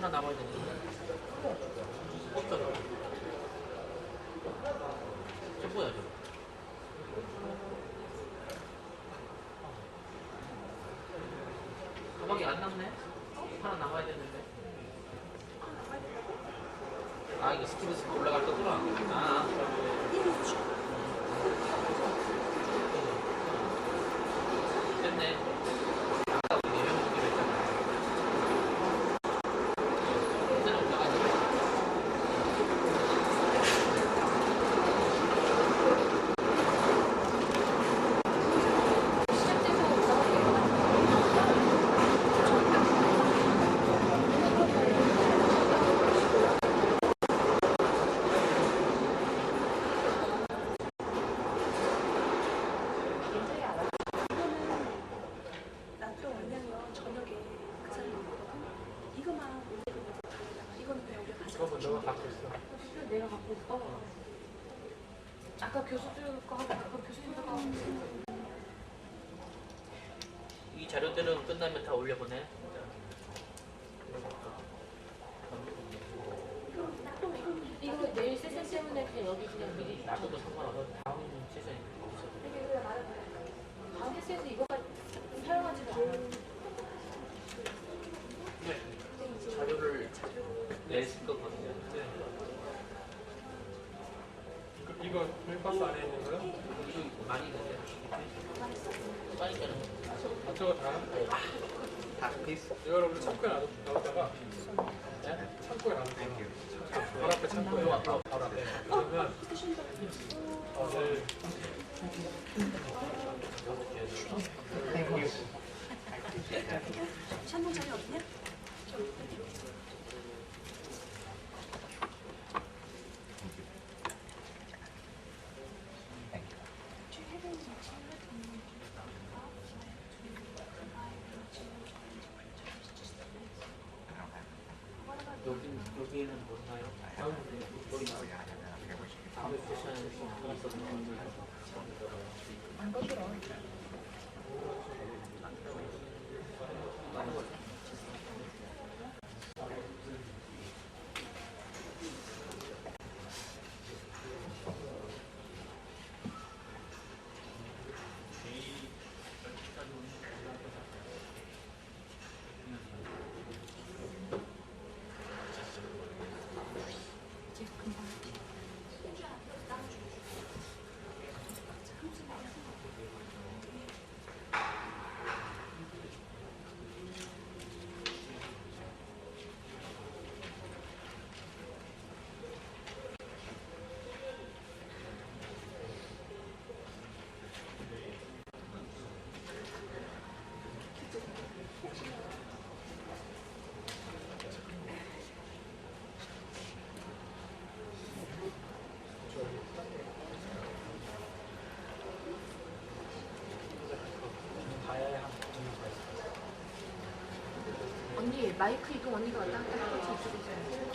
하나 남아야 되는데. 어쩌라. 저 뭐야, 저. 가방이 안 남네? 하나 남아야 되는데. 아, 이거 스티브스 올라갈 거구나. 아. 됐네. 아까 우리 4명 보기로 했잖아. 이제는 올라가지. 내가 갖고 있어. 아까 교수들 거 하고 아까 교수들 거 하고. 이 자료들은 끝나면 다 올려보내. 이거 내일 세션 때문에 그냥 여기 그냥 미리 나도 상관없어. 다음 세션이 있어. 다음 세션에서 이거까지 사용하지도 않아. 자료를 냈을 거거든요. 이거 멜박스 안에 있는 거요? 이거 많이 있는데. 많이 있잖아. 아, 저거 다? 다 페이스. 이거를 우리 창고에 놔뒀다가 창고에 놔뒀다가 바로 앞에 창고에 바로 앞에 그러면 샴푸 자리 없냐? 여기에는 뭔가요? 다음 세션에서 있었던 분들 안 거들어. 언니 마이크 이동 언니가 왔다 갔다 하고 저쪽에 있어요.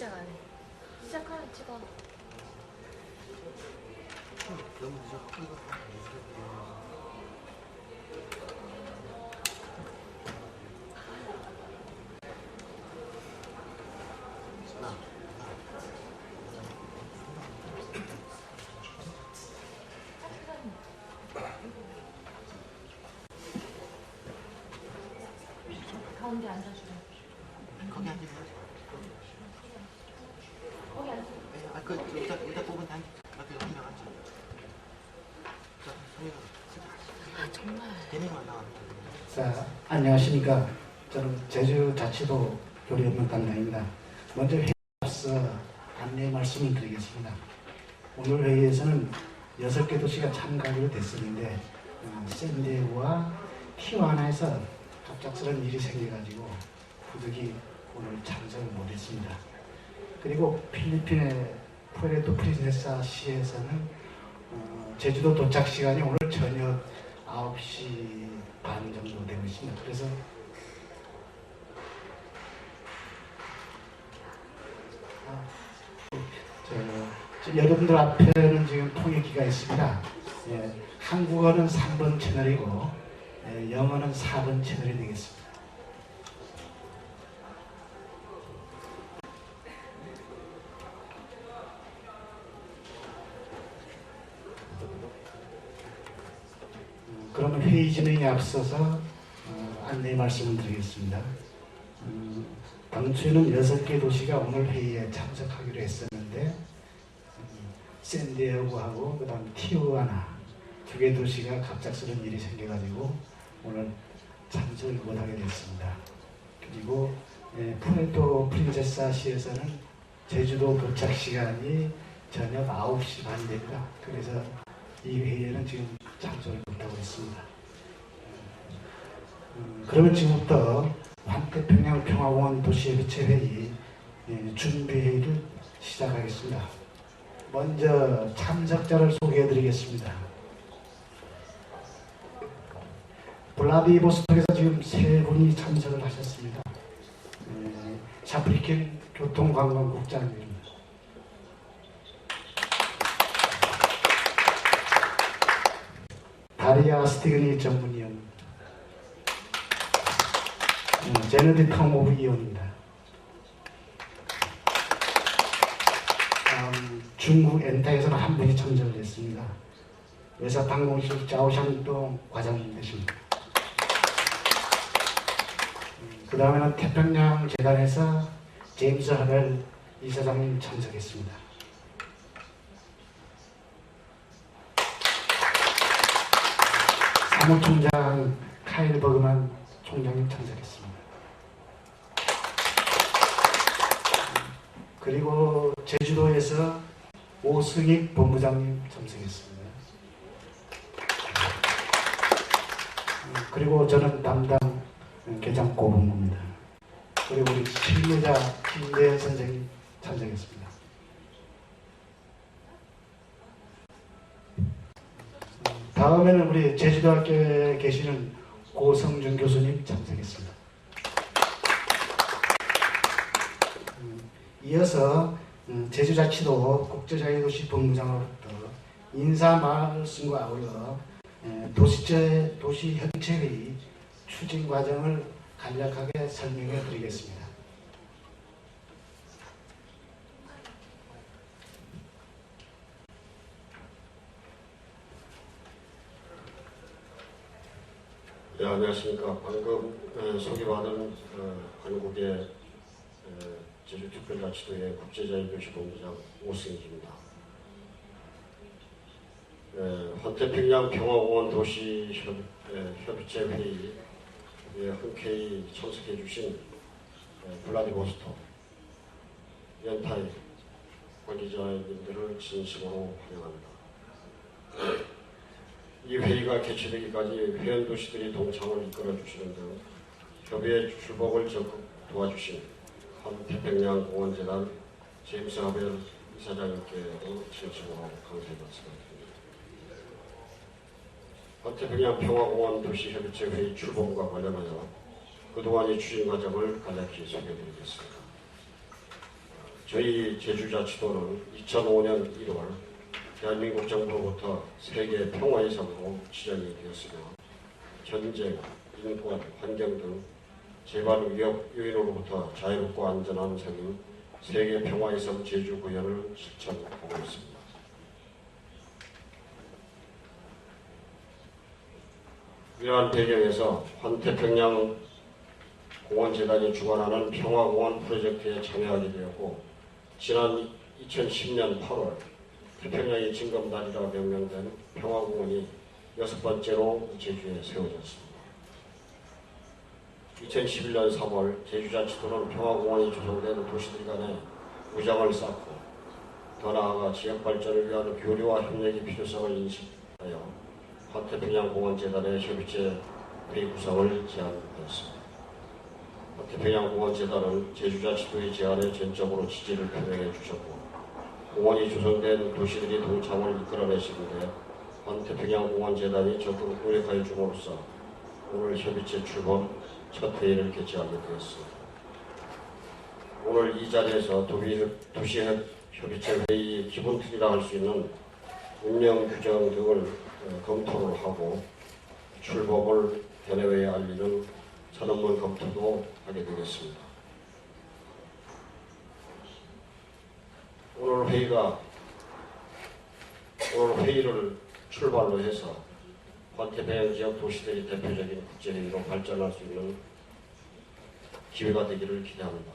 시작 안 해. 시작하면 찍어. 너무 늦었고 이거 가운데 앉아주래. 거기 앉으세요. 거기 앉아. 그 의자 뽑은 데 앉아. 여기 한명 앉아. 자, 성희가 정말. 4명만 나와. 자, 안녕하십니까. 저는 제주자치도 교리협력 담당입니다. 먼저 회의에 앞서 안내 말씀을 드리겠습니다. 오늘 회의에서는 6개 도시가 참가하기로 됐었는데 샌디에고와 티juana에서 갑작스러운 일이 생겨가지고 부득이 오늘 참석을 못했습니다. 그리고 필리핀의 푸에르토 프린세사 시에서는 제주도 도착 시간이 오늘 저녁 9시 반 정도 되고 있습니다. 그래서 여러분들 앞에는 지금 통역기가 있습니다. 예, 한국어는 3번 채널이고 영어는 4번 채널이 되겠습니다. 그러면 회의 진행에 앞서서 안내 말씀을 드리겠습니다. 당초에는 6개 도시가 오늘 회의에 참석하기로 했었는데 샌디에고하고 그 다음 티juana 2개 도시가 갑작스러운 일이 생겨가지고 오늘 참석을 못하게 됐습니다. 그리고 푸에르토 프린세사시에서는 제주도 도착 시간이 저녁 9시 반이 됩니다. 그래서 이 회의에는 지금 참석을 못하고 있습니다. 그러면 지금부터 환태평양 평화공원 도시협의체 회의 준비 회의를 시작하겠습니다. 먼저 참석자를 소개해 드리겠습니다. 블라디보스톡에서 지금 3분이 참석을 하셨습니다. 샤프리킨 교통관광국장입니다. 다리아 스티그니 전문위원, 제너디 텅오브 위원입니다. 중국 엔타에서는 한 분이 참석을 했습니다. 외사 방공실 짜오샹동 과장님 되십니다. 그 다음에는 태평양 재단에서 제임스 하벨 이사장님 참석했습니다. 사무총장 카일 버그만 총장님 참석했습니다. 그리고 제주도에서 오승익 본부장님 참석했습니다. 그리고 저는 담당 계장고문입니다. 그리고 우리 실무자 김대 선생님 참석했습니다. 다음에는 우리 제주도학교에 계시는 고성준 교수님 참석했습니다. 이어서 제주자치도 국제자유도시 본부장으로부터 인사 말씀과 아울러 도시협의체의 추진 과정을 간략하게 설명해 드리겠습니다. 네, 안녕하십니까. 방금 소개받은 한국의 제주특별자치도의 국제자유도시본부장 오승익입니다. 환태평양 평화공원 도시협의체 회의에 흔쾌히 참석해 주신 블라디보스톡 연타이 관계자님들을 진심으로 환영합니다. 이 회의가 개최되기까지 회원도시들이 동참을 이끌어 주시는 등 협의의 출범을 적극 도와주신 환태평양 공원재단 제임스 하벨 이사장님께도 진심으로 감사의 말씀을 드립니다. 환태평양 평화공원 도시협의체 회의 출범과 관련하여 그동안의 추진 과정을 간략히 소개해드리겠습니다. 저희 제주자치도는 2005년 1월 대한민국 정부로부터 세계 평화의 성으로 지정이 되었으며 전쟁, 인권, 환경 등 재발 위협 요인으로부터 자유롭고 안전한 성인 세계 평화의 성 제주 구현을 실천하고 있습니다. 이러한 배경에서 환태평양 공원재단이 주관하는 평화공원 프로젝트에 참여하게 되었고 지난 2010년 8월 태평양의 징검다리라 명명된 평화공원이 6번째로 제주에 세워졌습니다. 2011년 3월 제주자치도는 평화공원이 조성된 도시들 간에 우정을 쌓고 더 나아가 지역발전을 위한 교류와 협력의 필요성을 인식하여 환태평양공원재단의 협의체 회의 구성을 제안하였습니다. 환태평양공원재단은 제주자치도의 제안에 전적으로 지지를 표명해 주셨고 공원이 조성된 도시들이 동참을 이끌어내시는데 환태평양공원재단이 적극 노력하여 줌으로써 오늘 협의체 출범 첫 회의를 개최하게 되었습니다. 오늘 이 자리에서 도시협의체 회의의 기본 틀이라 할 수 있는 운영 규정 등을 검토를 하고 출범을 대내외에 알리는 전원문 검토도 하게 되겠습니다. 오늘 회의를 출발로 해서 환태평양 지역 도시들이 대표적인 국제회의로 발전할 수 있는 기회가 되기를 기대합니다.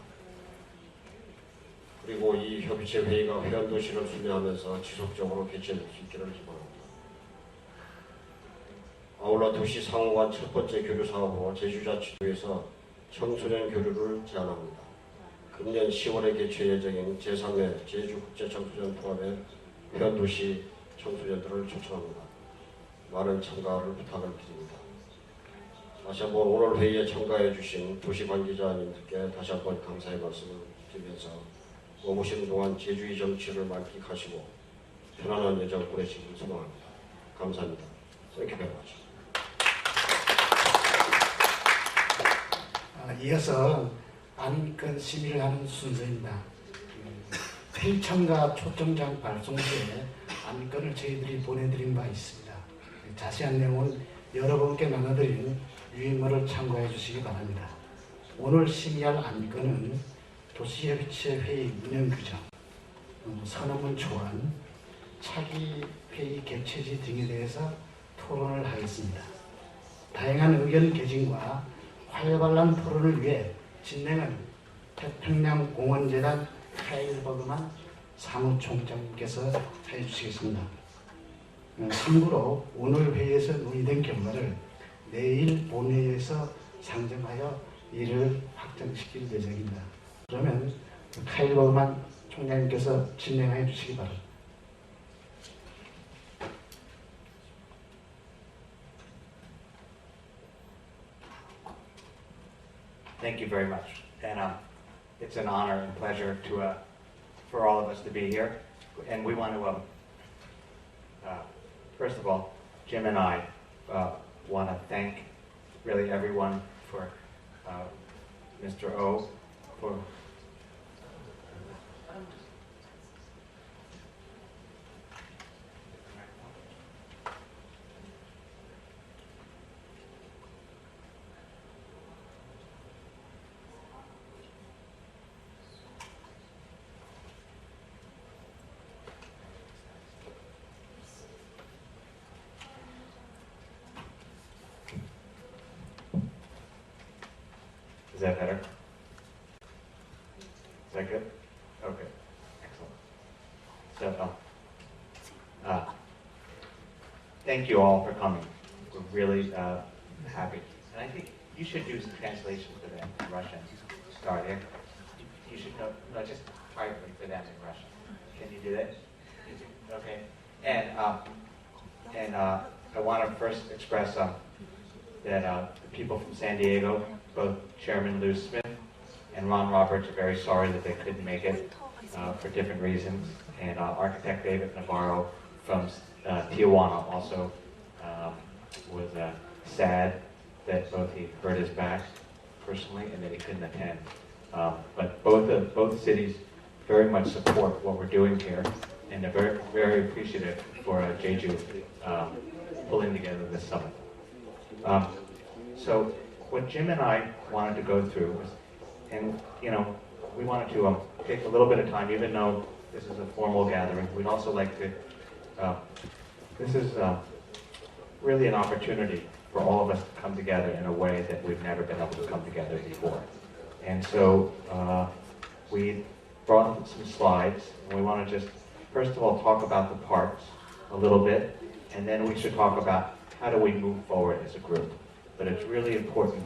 그리고 이 협의체 회의가 회원도시를 순회하면서 지속적으로 개최될 수 있기를 희망합니다. 아울러 도시 상호 간 첫 번째 교류 사업으로 제주자치도에서 청소년 교류를 제안합니다. 금년 10월에 개최 예정인 제3회 제주국제청소년 포럼에 회원도시 청소년들을 초청합니다. 많은 참가를 부탁을 드립니다. 다시 한번 오늘 회의에 참가해 주신 도시관계자님들께 다시 한번 감사의 말씀을 드리면서 머무시는 동안 제주의 정치를 만끽하시고 편안한 여정 보내시길 소망합니다. 감사합니다. Thank you very much. 이어서 안건 심의를 하는 순서입니다. 회의 참가 초청장 발송 시에 안건을 저희들이 보내드린 바 있습니다. 자세한 내용은 여러분께 나눠드린 유인물을 참고해 주시기 바랍니다. 오늘 심의할 안건은 도시협의체 회의 운영 규정, 선언문 초안, 차기 회의 개최지 등에 대해서 토론을 하겠습니다. 다양한 의견 개진과 활발한 토론을 위해 진행은 태평양공원재단 카일 버그만 사무총장님께서 해주시겠습니다. 참고로 오늘 회의에서 논의된 결과를 내일 본회의에서 상정하여 이를 확정시킬 예정입니다. 그러면 카일 버그만 총장님께서 진행해 주시기 바랍니다. Thank you very much, and it's an honor and pleasure to for all of us to be here. And we want to, first of all, Jim and I want to thank really everyone for Mr. O for. Is that better? Is that good? Okay, excellent. So, thank you all for coming. We're really happy. And I think you should do some translation for them in Russian. Start here. You should know, no, just privately for them in Russian. Can you do that? Okay. And I want to first express that the people from San Diego, both Chairman Lou Smith and Ron Roberts, are very sorry that they couldn't make it for different reasons. And architect David Navarro from Tijuana also was sad that both he hurt his back personally and that he couldn't attend. But both cities very much support what we're doing here, and they're very, very appreciative for Jeju pulling together this summit. So what Jim and I wanted to go through was, and you know, we wanted to take a little bit of time, even though this is a formal gathering. We'd also like to, this is really an opportunity for all of us to come together in a way that we've never been able to come together before. And so we brought some slides, and we want to just, first of all, talk about the parks a little bit, and then we should talk about how do we move forward as a group. But it's really important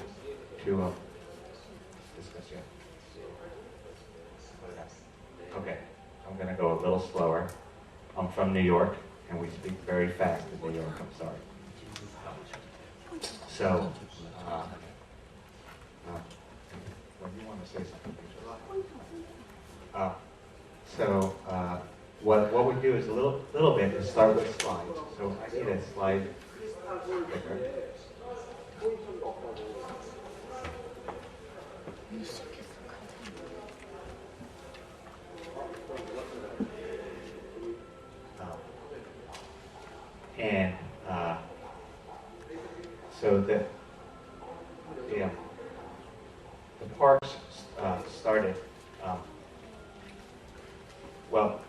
to discuss it. Okay, I'm going to go a little slower. I'm from New York, and we speak very fast in New York, I'm sorry. So, when you want to say something, what we do is a little bit is start with slides. So I need a slide clicker. And so the parks started, well,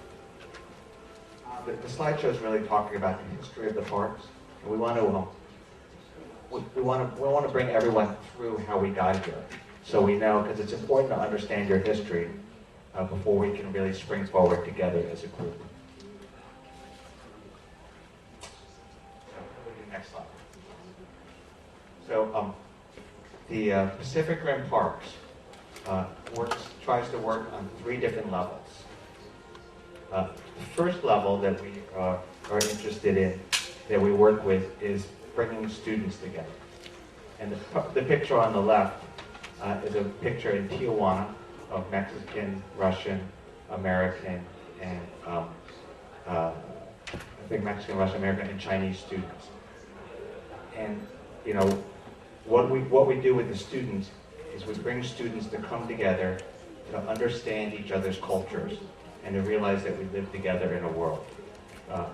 the slideshow is really talking about the history of the parks, and we want to bring everyone through how we got here, so we know, because it's important to understand your history before we can really spring forward together as a group. Next slide. So the Pacific Rim Parks tries to work on 3 different levels. The first level that we are interested in, that we work with, is bringing students together. And the picture on the left is a picture in Tijuana of Mexican, Russian, American, and I think Mexican, Russian, American, and Chinese students. And you know, what we do with the students is we bring students to come together to understand each other's cultures and to realize that we live together in a world.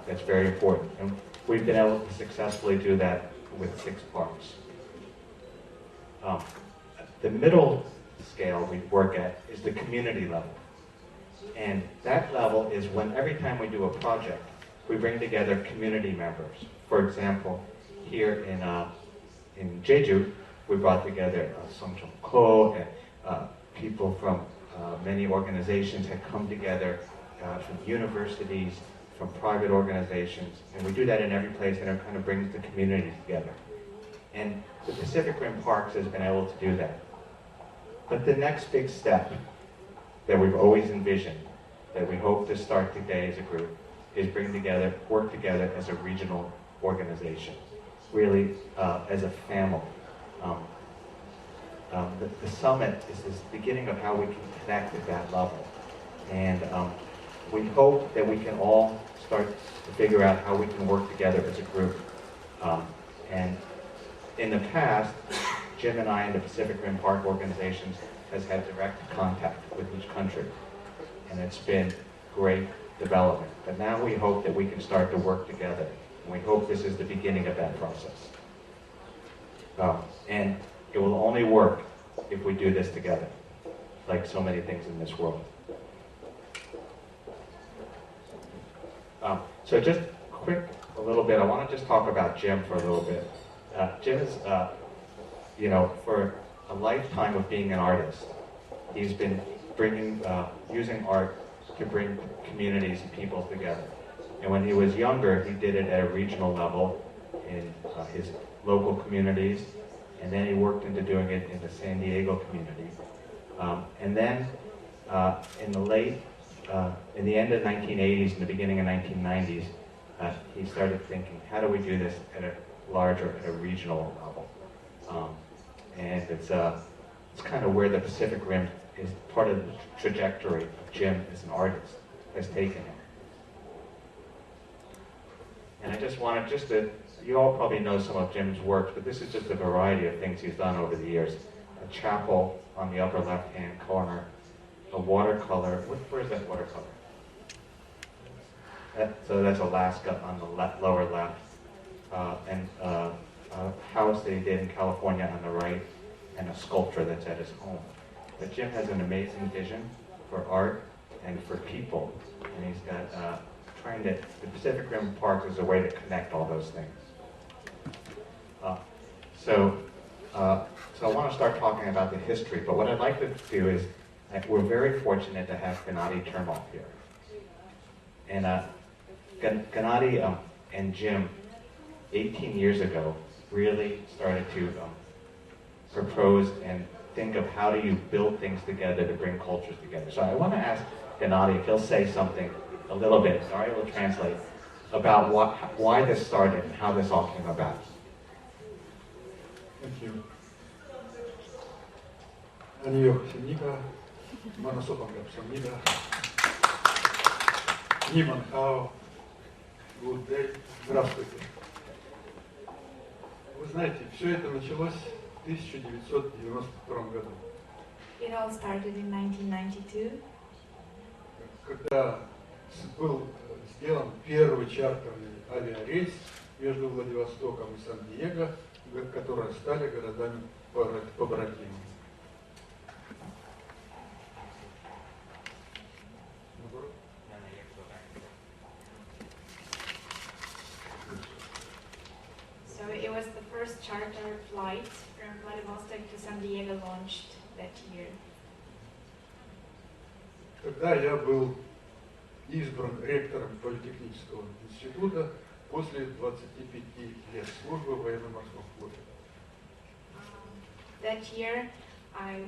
That's very important. And we've been able to successfully do that with 6 parks. The middle scale we work at is the community level. And that level is when every time we do a project, we bring together community members. For example, here in Jeju, we brought together Song Chung Ko, and people from many organizations had come together from universities, from private organizations, and we do that in every place, and it kind of brings the community together. And the Pacific Rim Parks has been able to do that. But the next big step that we've always envisioned, that we hope to start today as a group, is work together as a regional organization, really as a family. The summit is this beginning of how we can connect at that level. And we hope that we can all start to figure out how we can work together as a group. And in the past, Jim and I and the Pacific Rim Park organizations has had direct contact with each country. And it's been great development. But now we hope that we can start to work together. And we hope this is the beginning of that process. And it will only work if we do this together, like so many things in this world. So just a little bit, I want to just talk about Jim for a little bit. Jim is, you know, for a lifetime of being an artist, he's been using art to bring communities and people together. And when he was younger, he did it at a regional level in his local communities, and then he worked into doing it in the San Diego community. And then in the end of the 1980s and the beginning of 1990s, he started thinking, how do we do this at a regional level? And it's kind of where the Pacific Rim is part of the trajectory of Jim as an artist has taken him. And I just wanted you all probably know some of Jim's work, but this is just a variety of things he's done over the years. A chapel on the upper left-hand corner, a watercolor. Where's that watercolor? So that's Alaska on the lower left, and a house that he did in California on the right, and a sculpture that's at his home. But Jim has an amazing vision for art and for people, and he's got trying to. The Pacific Rim Park is a way to connect all those things. So I want to start talking about the history. But what I'd like to do is, we're very fortunate to have Gennady Termov here, and Gennady and Jim, 18 years ago, really started to propose and think of how do you build things together to bring cultures together. So I want to ask Gennady if he'll say something a little bit, sorry, we'll translate, about why this started and how this all came about. Thank you. 안녕하십니까. 만나서반갑습니다. Ниманхао. Good day. Здравствуйте. Вы знаете, все это началось в 1992 году. It all started in 1992. Когда был сделан первый чартерный авиарейс между Владивостоком и Сан-Диего, которые стали городами побратимами. So it was the first charter flight from Vladivostok to San Diego launched that year. Когда я был избран ректором Политехнического института после 25 лет службы в военно-морском флоте. That year, I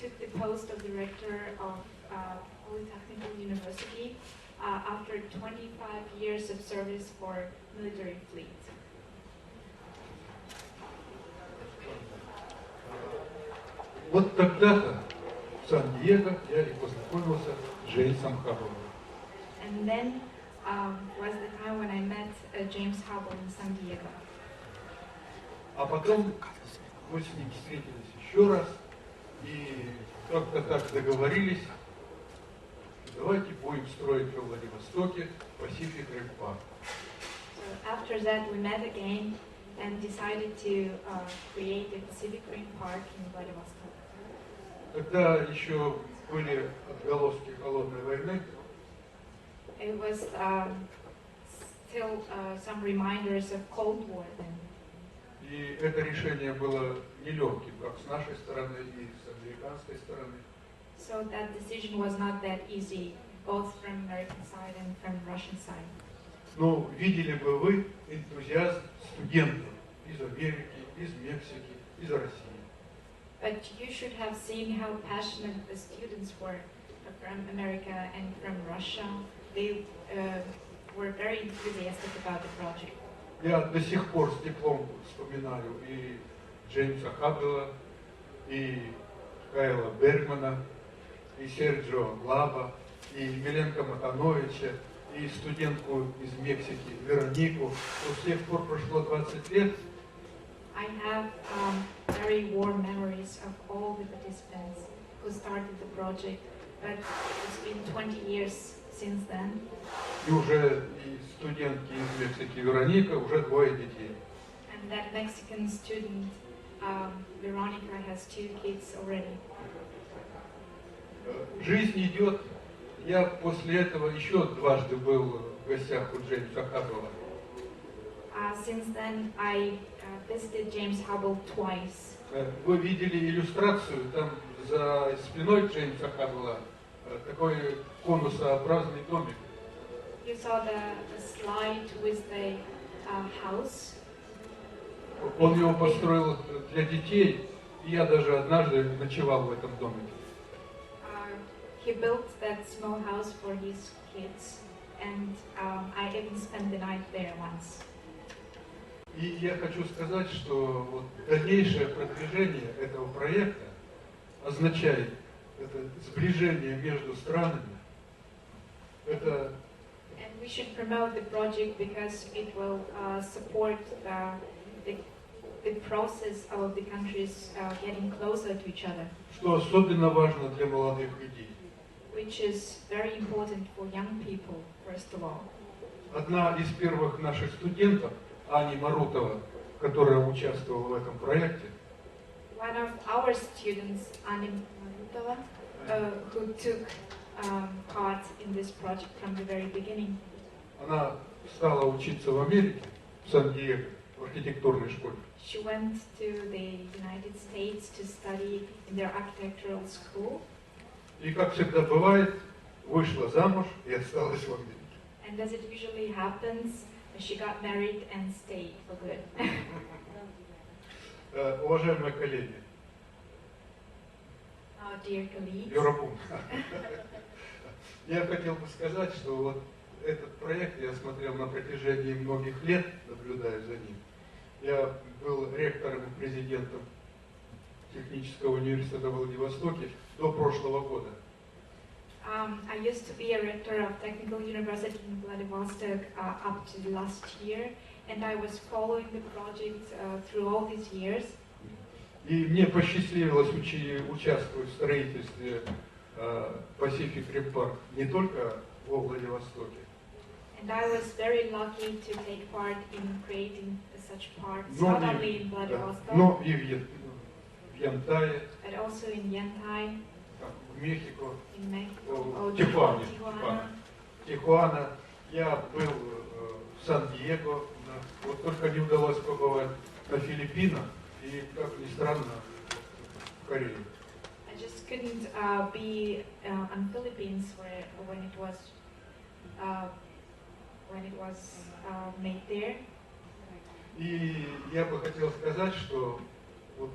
took the post of the rector of Polytechnical University after 25 years of service for military fleet. Вот тогда-то в Сан-Диего я и познакомился с Джеймсом Хабблом. And then was the time when I met James Hubble in San Diego. А потом мы с ним встретились еще раз и как-то так договорились, давайте будем строить во Владивостоке Pacific Rim Park. So after that we met again and decided to create the Pacific Rim Park in Vladivostok. Тогда еще были отголоски холодной войны. It was still some reminders of Cold War then. И это решение было нелегким, как с нашей стороны и с американской стороны. So that decision was not that easy, both from American side and from Russian side. Но видели бы вы энтузиазм студентов из Америки, из Мексики, из России. But you should have seen how passionate the students were from America and from Russia. They were very enthusiastic about the project. Я до сих пор с теплом вспоминаю и Джеймса Хаббла, и Кайла Бергмана, и Серджио Лаба, и Миленко Матановича, и студентку из Мексики Веронику. С тех пор прошло 20 лет. I have very warm memories of all the participants who started the project, but it's been 20 years since then. И уже и студентки из Мексики Вероника, уже двое детей. And that Mexican student, Veronica, has 2 kids already. Жизнь идет. Я после этого еще дважды был в гостях у Джеймса Хаббла. Since then, I visited James Hubble twice. Вы видели иллюстрацию, там за спиной Джеймса Хаббла такой конусообразный домик. You saw the slide with the house. Он его построил для детей, и я даже однажды ночевал в этом домике. He built that small house for his kids, and I even spent the night there once. И я хочу сказать, что вот дальнейшее продвижение этого проекта означает это сближение между странами. Это And we should promote the project because it will support the the process of the countries getting closer to each other, что особенно важно для молодых людей. which is very important for young people, first of all. Одна из первых наших студентов, Ани Марутова, которая участвовала в этом проекте, One of our students, Anna Marutova, who took part in this project from the very beginning, она стала учиться в Америке, в Сан-Диего, в архитектурной школе. she went to the United States to study in their architectural school. И, как всегда бывает, вышла замуж и осталась в Америке. And as it usually happens, she got married and stayed for good. Уважаемые коллеги, Our dear colleagues, Юрапун, я хотел бы сказать, что вот этот проект я смотрел на протяжении многих лет, наблюдая за ним. Я был ректором и президентом Технического университета в Владивостоке до прошлого года. I used to be a rector of Technical University in Vladivostok up to last year, and I was following the project through all these years. И мне посчастливилось участвовать в строительстве Pacific Rim Park не только во Владивостоке, And I was very lucky to take part in creating such parks, но not only и, in да, Vladivostok, но и в Янтае, but also in Yantai, там, в Мехико, in Mexico, в or Тихуане. Tijuana. Тихуана. Я был в Сан-Диего, да. Вот только не удалось побывать на Филиппинах и, как ни странно, в Корее. I just couldn't be on Philippines when it was made there. И я бы хотел сказать, что вот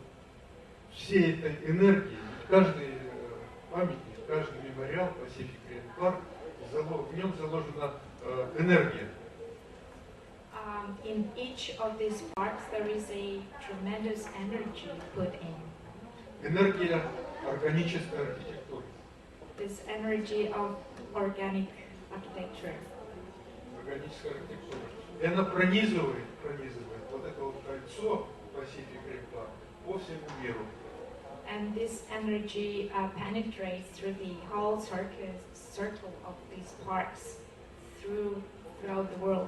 всей этой энергии, каждый памятник, каждый мемориал Pacific Rim Park, в нем заложена энергия. In each of these parks there is a tremendous energy put in. Энергия органической архитектуры. This energy of organic architecture. Органическая архитектура. И она пронизывает вот это вот кольцо Pacific Rim Park по всему миру. And this energy penetrates through the whole circle of these parks throughout the world.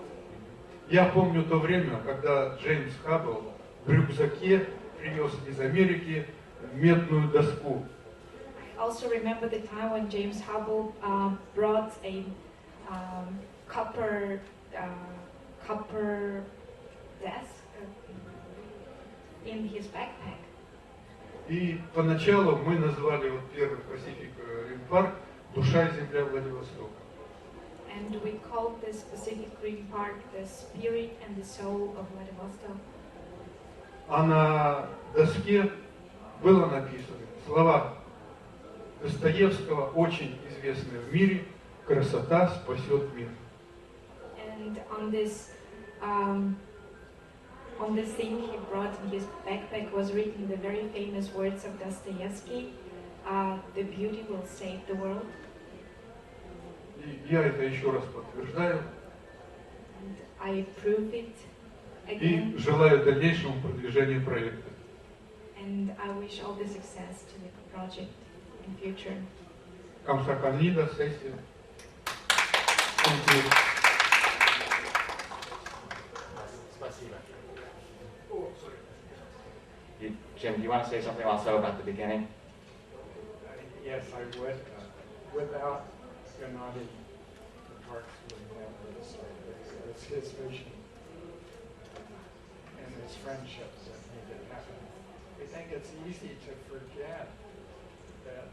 Я помню то время, когда Джеймс Хаббл в рюкзаке привез из Америки медную доску. I also remember the time when James Hubble brought a copper desk in his backpack. И поначалу мы назвали вот первый Pacific Rim Park «Душа и земля Владивостока». And we called this Pacific Rim Park the spirit and the soul of Vladivostok. А на доске было написано слова Достоевского, очень известные в мире: «Красота спасет мир». And on this thing he brought in his backpack was written the very famous words of Dostoevsky, "The beauty will save the world." И я это еще раз подтверждаю And I prove it и again, желаю дальнейшему продвижению проекта. and I wish all the success to the project in future. Камсаканида, сессия. Thank you. Jim, do you want to say something also about the beginning? Yes, I would. Without Gennady, the parks would never have started. It's his vision and his friendships that made it happen. I think it's easy to forget that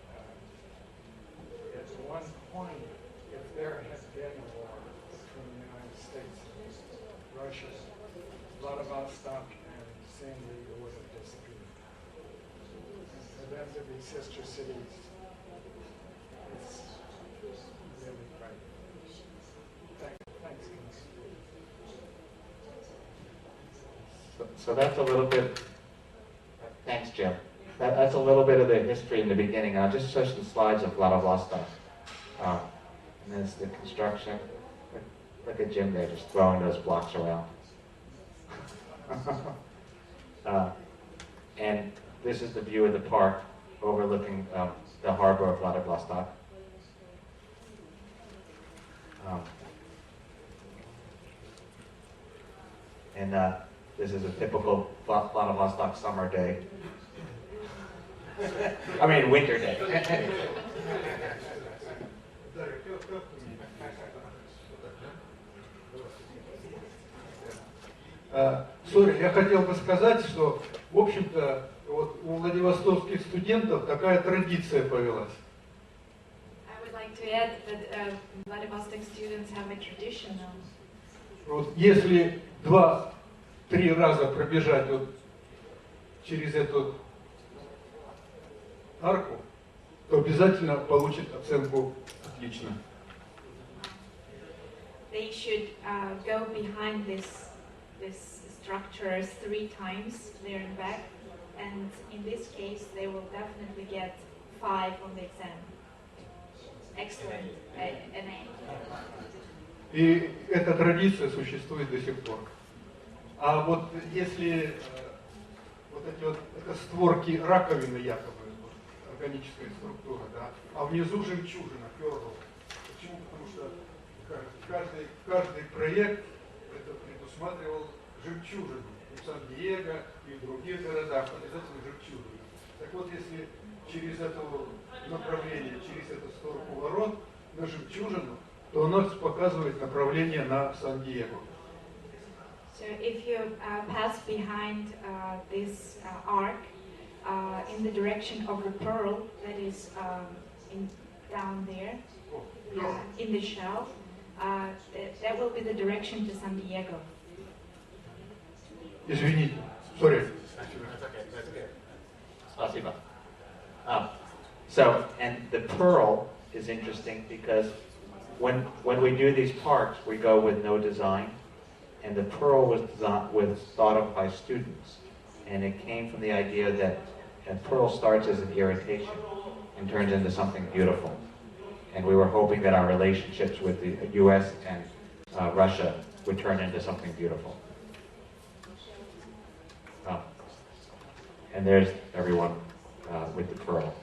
at one point, if there had been a war between the United States and Russia, Vladivostok and San Diego would have disappeared. And for them to be sister cities, it's really bright. Thanks, guys. So that's a little bit, thanks Jim. That's a little bit of the history in the beginning. I'll just show some slides of Vladivostok. And there's the construction. Look at Jim there just throwing those blocks around. And this is the view of the park overlooking the harbor of Vladivostok. And this is a typical Vladivostok summer day. I mean, winter day. Сори, я хотел бы сказать, что, в общем-то, вот у владивостокских студентов такая традиция повелась. I would like to add that Vladivostok students have a tradition now. Вот если 2-3 раза пробежать вот через эту арку, то обязательно получит оценку отлично. They should go behind this structure 3 times there and back, and in this case they will definitely get 5 on the exam. Excellent, an A. И эта традиция существует до сих пор. А вот если вот эти вот это створки раковины якобы, вот, органическая структура, да, а внизу жемчужина, перл. Почему? Потому что каждый проект это предусматривал жемчужину. И в Сан-Диего, и в других городах обязательно жемчужина. Так вот, если через это направление, через эту створку ворот на жемчужину, то оно показывает направление на Сан-Диего. So if you pass behind this arc in the direction of the pearl that is down there, in the shell, that will be the direction to San Diego. Извините, sorry. Spasibo. So, and the pearl is interesting because when we do these parks, we go with no design, and the pearl was thought of by students, and it came from the idea that a pearl starts as an irritation and turns into something beautiful. And we were hoping that our relationships with the U.S. and Russia would turn into something beautiful. And there's everyone with the pearl.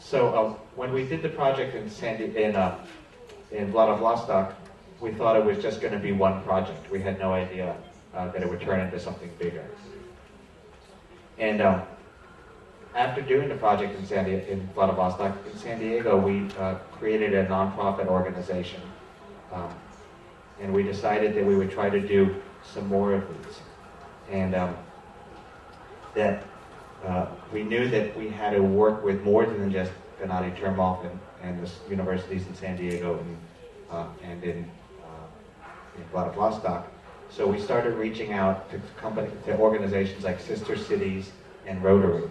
So when we did the project in Vladivostok, we thought it was just going to be one project. We had no idea that it would turn into something bigger. And after doing the project in Vladivostok, in San Diego, we created a nonprofit organization. And we decided that we would try to do some more of these. And that we knew that we had to work with more than just Gennady Termov and the universities in San Diego and in Vladivostok. So we started reaching out to organizations like Sister Cities and Rotary,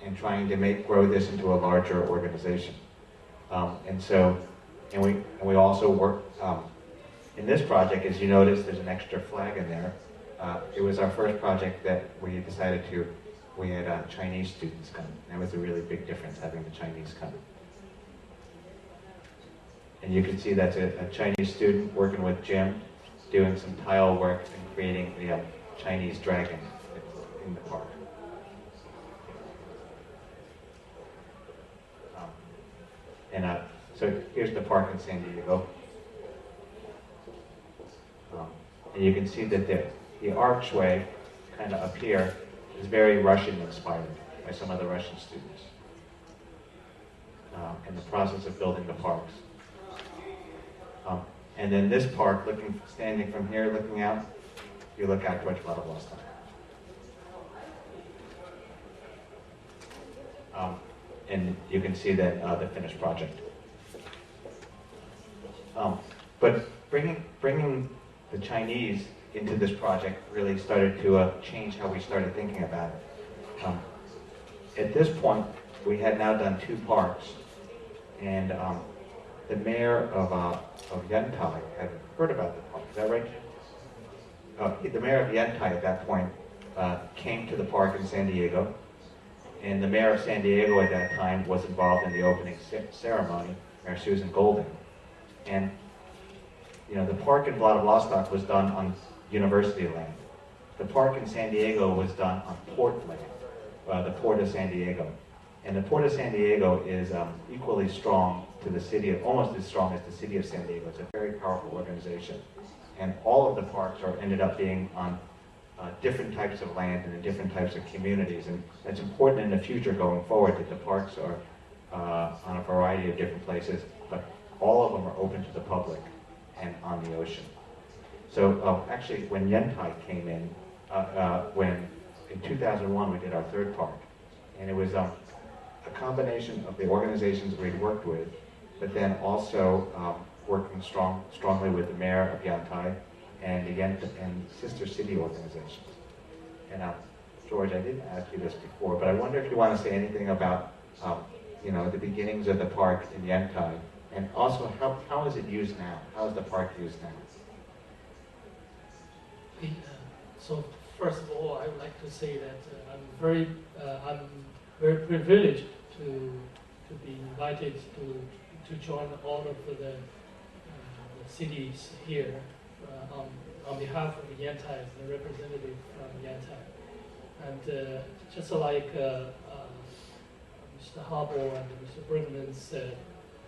and trying to grow this into a larger organization. And we also work in this project. As you notice, there's an extra flag in there. It was our first project that we decided to. We had Chinese students come. That was a really big difference, having the Chinese come. And you can see that's a Chinese student working with Jim, doing some tile work and creating the Chinese dragon in the park. So here's the park in San Diego. And you can see that the archway kind of up here is very Russian inspired by some of the Russian students in the process of building the parks. And then this park, standing from here, looking out, you look out towards Vladivostok. And you can see that the finished project. But bringing the Chinese into this project really started to change how we started thinking about it. At this point, we had now done 2 parks, and the mayor of Yantai had heard about the park. Is that right? The mayor of Yantai at that point came to the park in San Diego, and the mayor of San Diego at that time was involved in the opening ceremony, Mayor Susan Golding. And the park in Vladivostok was done on university land. The park in San Diego was done on port land, the Port of San Diego. And the Port of San Diego is equally strong to the city, almost as strong as the city of San Diego. It's a very powerful organization. And all of the parks ended up being on different types of land and in different types of communities. And it's important in the future going forward that the parks are on a variety of different places, but all of them are open to the public and on the ocean. So actually, when Yantai came in, when in 2001 we did our third park, and it was a combination of the organizations we'd worked with, but then also working strongly with the mayor of Yantai and sister city organizations. And George, I didn't ask you this before, but I wonder if you want to say anything about the beginnings of the park in Yantai, and also how is it used now? How is the park used now? So first of all, I would like to say that I'm very privileged to be invited to join all of the cities here on behalf of Yantai, as the representative from Yantai. And just like Mr. Harbour and Mr. Bergman said,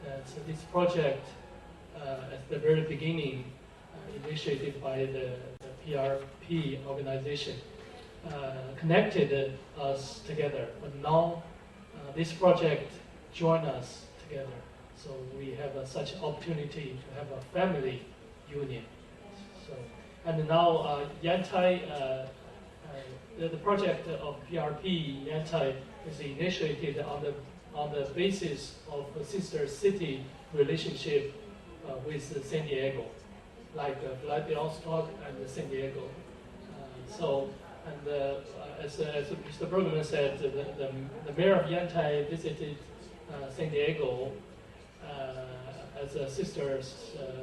that this project at the very beginning, initiated by the PRP organization, connected us together. But now this project joined us together. So we have such opportunity to have a family union. So, and now Yantai, the project of PRP Yantai is initiated on the basis of a sister city relationship with San Diego, like Vladivostok and San Diego. As Mr. Bergman said, the mayor of Yantai visited San Diego as a sister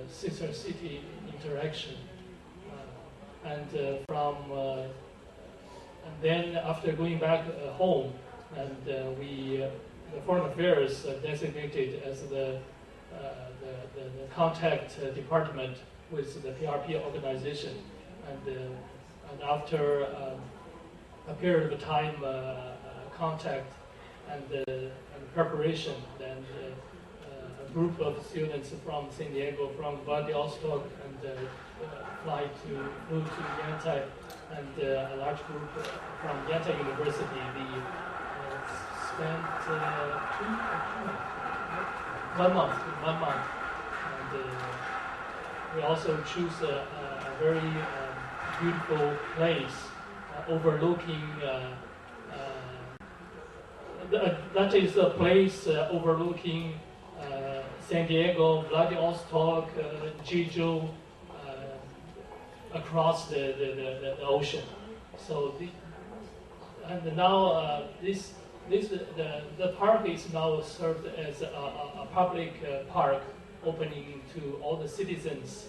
city interaction, and then after going back home, and the Foreign Affairs designated as the contact department with the PRP organization, and after a period of time contact and preparation, then a group of students from San Diego, from Vladivostok, and flew to Yantai, and a large group from Yantai University. Spent 1 month, and we also choose a very beautiful place overlooking. That is a place overlooking San Diego, Vladivostok, Jeju, across the ocean. So and now the park is now served as a public park, opening to all the citizens,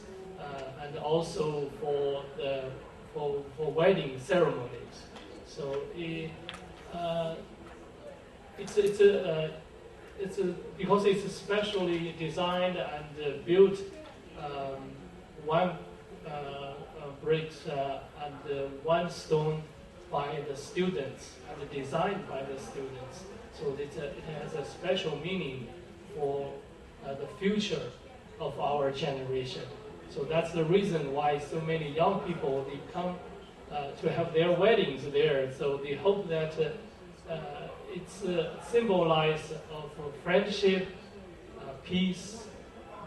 and also for wedding ceremonies. So because it's specially designed and built, one bricks and one stone by the students and designed by the students. So it has a special meaning for the future of our generation. So that's the reason why so many young people, they come to have their weddings there. So they hope that it's symbolized of friendship, peace,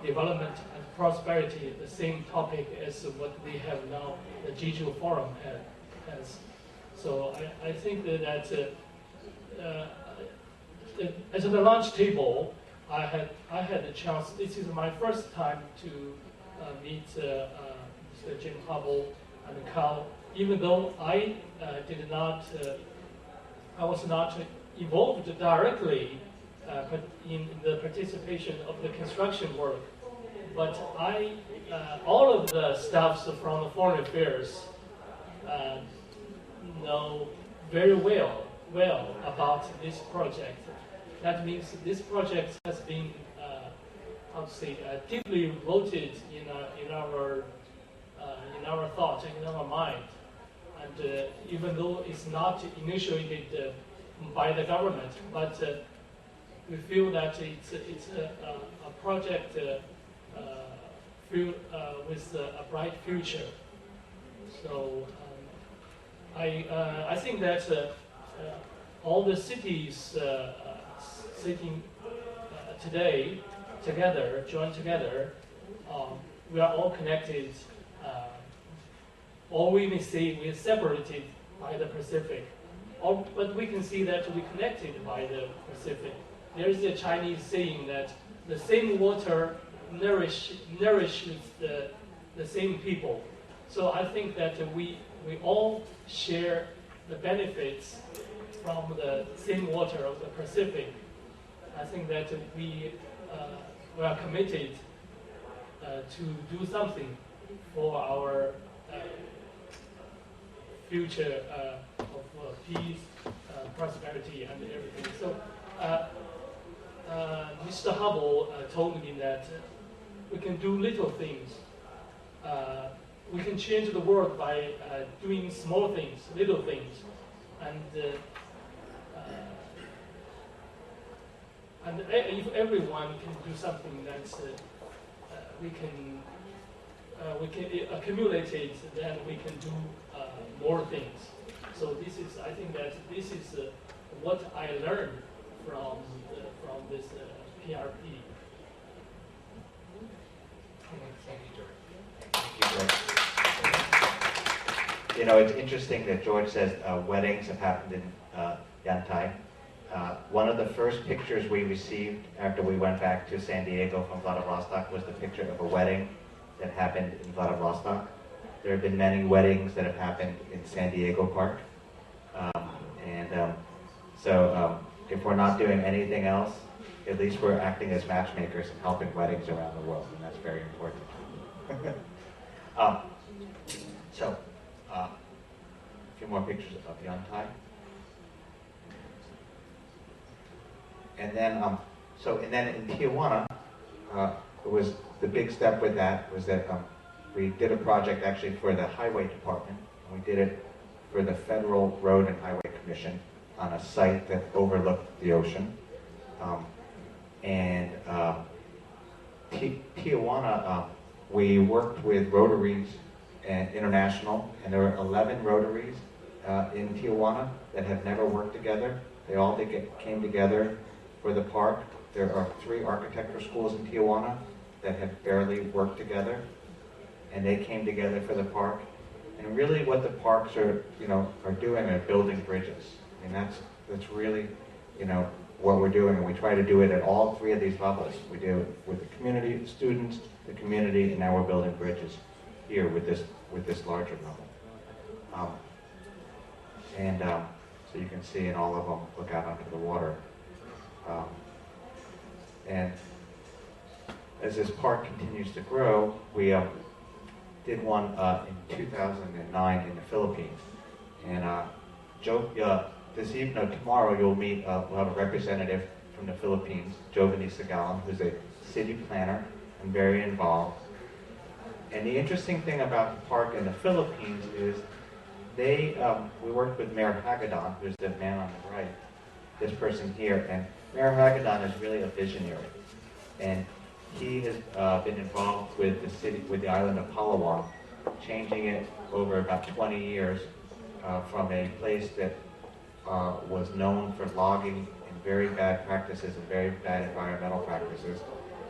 development, and prosperity, the same topic as what we have now, the Jeju Forum has. So I think that at the lunch table, I had a chance. This is my first time to meet Mr. Jim Hubble and Carl. Even though I was not involved directly in the participation of the construction work, but all of the staffs from the Foreign Affairs know very well about this project. That means this project has been, deeply rooted in our thought, in our mind, and even though it's not initiated by the government, but we feel that it's a project with a bright future. So I think that all the cities sitting today together, joined together, we are all connected. Or we may say we're separated by the Pacific, but we can see that we're connected by the Pacific. There is a Chinese saying that the same water nourishes the same people. So I think that we all share the benefits from the same water of the Pacific. I think that we are committed to do something for our future of peace, prosperity, and everything. So Mr. Hubble told me that we can do little things. We can change the world by doing small things, little things, and if everyone can do something that we can accumulate it, then we can do more things. So I think that this is what I learned from this PRP. Thank you, George. You know, it's interesting that George says weddings have happened in Yantai. One of the first pictures we received after we went back to San Diego from Vladivostok was the picture of a wedding that happened in Vladivostok. There have been many weddings that have happened in San Diego Park. So if we're not doing anything else, at least we're acting as matchmakers and helping weddings around the world, and that's very important. A few more pictures of Yantai. And then in Tijuana, it was the big step with that was that we did a project actually for the Highway Department, and we did it for the Federal Road and Highway Commission on a site that overlooked the ocean. Tijuana, we worked with Rotaries International, and there were 11 Rotaries in Tijuana that have never worked together. They all came together for the park. There are 3 architecture schools in Tijuana that have barely worked together, and they came together for the park. And really what the parks are doing are building bridges. I mean, that's really, what we're doing, and we try to do it at all 3 of these levels. We do it with the community, the students, the community, and now we're building bridges here with this larger level. So you can see in all of them, look out onto the water. And as this park continues to grow, we did one in 2009 in the Philippines. And this evening, tomorrow, we'll have a representative from the Philippines, Jovany Sagalan, who's a city planner and very involved. And the interesting thing about the park in the Philippines is we worked with Mayor Hagedon, who's the man on the right, this person here, and Mayor Hagedon is really a visionary. And he has been involved with the city, with the island of Palawan, changing it over about 20 years from a place that was known for logging and very bad practices and very bad environmental practices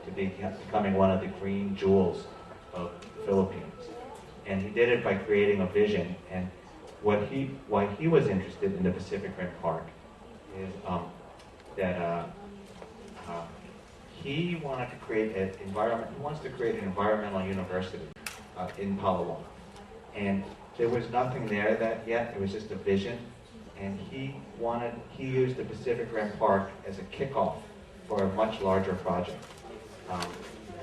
to becoming one of the green jewels of the Philippines. And he did it by creating a vision. And why he was interested in the Pacific Rim Park is that he wanted to create an environment. He wants to create an environmental university in Palawan, and there was nothing there yet. It was just a vision, and he used the Pacific Rim Park as a kickoff for a much larger project. You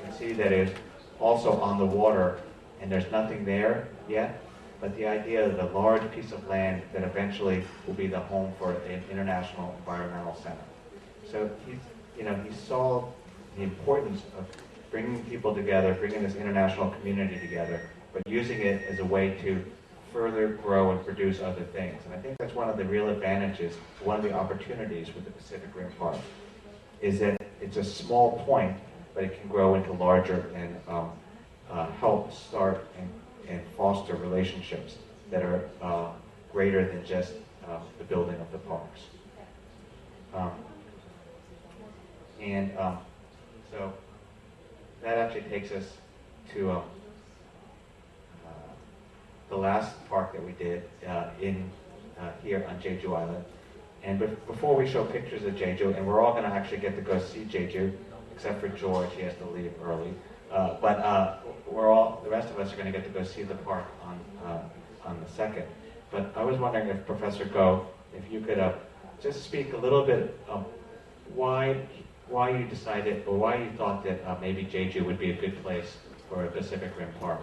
can see that it's also on the water, and there's nothing there yet. But the idea of the large piece of land that eventually will be the home for an international environmental center. So he saw the importance of bringing people together, bringing this international community together, but using it as a way to further grow and produce other things. And I think that's one of the real advantages, one of the opportunities with the Pacific Rim Park, is that it's a small point, but it can grow into larger and help start and foster relationships that are greater than just the building of the parks. So that actually takes us to the last park that we did here on Jeju Island. And before we show pictures of Jeju, and we're all going to actually get to go see Jeju, except for George, he has to leave early. The rest of us are going to get to go see the park on the 2nd. But I was wondering if Professor Go, if you could just speak a little bit of why you decided, or why you thought that maybe Jeju would be a good place for a Pacific Rim Park.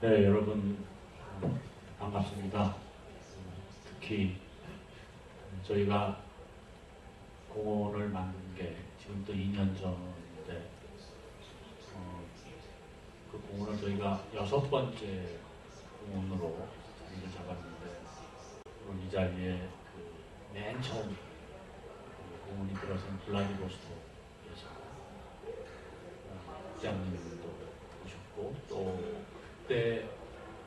네, 여러분 반갑습니다. 특히 저희가 공원을 만든 게 지금부터 2년 전인데 그 공원을 저희가 6번째 공원으로 자리를 잡았는데 오늘 이 자리에 맨 처음 공원이 들어선 블라디보스토크에서 국장님도 오셨고 또 그때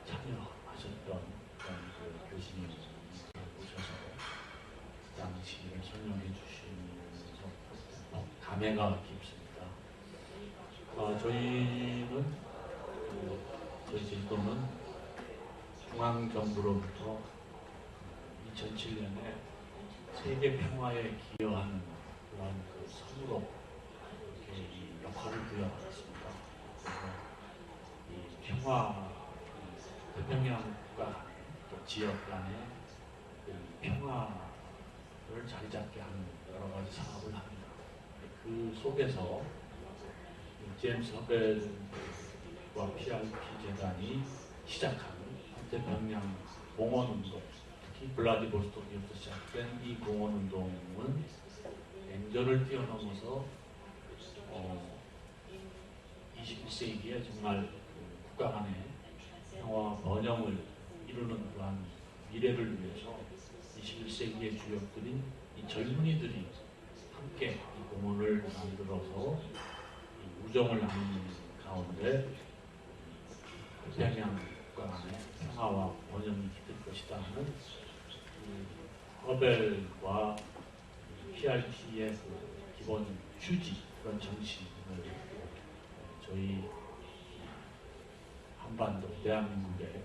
참여하셨던 그 교수님 오셔서 당시를 설명해 주시면서 감회가 깊습니다. 저희는 저희 제주도는 중앙정부로부터 2007년에 세계 평화에 기여하는 그런 그 선으로 이렇게 이 역할을 부여받았습니다. 그래서 이 평화, 태평양 국가 간의 또 지역 간의 평화를 자리 잡게 하는 여러 가지 사업을 합니다. 그 속에서 제임스 허벨과 PRP 재단이 시작하는 태평양 공원운동, 특히 블라디보스토크에서 시작된 이 공원운동은 냉전을 뛰어넘어서 21세기에 정말 국가 간의 평화 번영을 이루는 그러한 미래를 위해서 21세기의 주역들인 이 젊은이들이 함께 이 공원을 만들어서 이 우정을 나누는 가운데 태평양 국가 간의 평화와 번영이 기댈 것이다 하는 허벨과 PRP의 그 기본 취지, 그런 정신을 저희 한반도, 대한민국의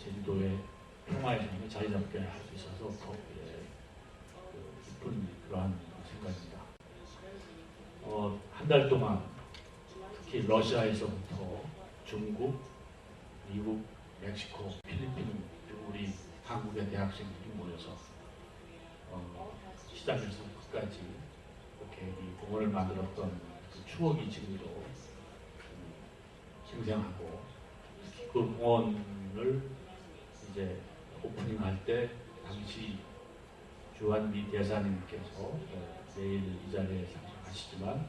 제주도의 평화의 정에 자리 잡게 할 수 있어서 더 깊은 그러한 생각입니다. 한 달 동안 특히 러시아에서부터 중국, 미국, 멕시코, 필리핀, 우리 한국의 대학생들이 모여서 시작에서 끝까지 이렇게 이 공원을 만들었던 그 추억이 지금도 생생하고, 그 공원을 이제 오프닝할 때 당시 주한미 대사님께서 내일 이 자리에 참석하시지만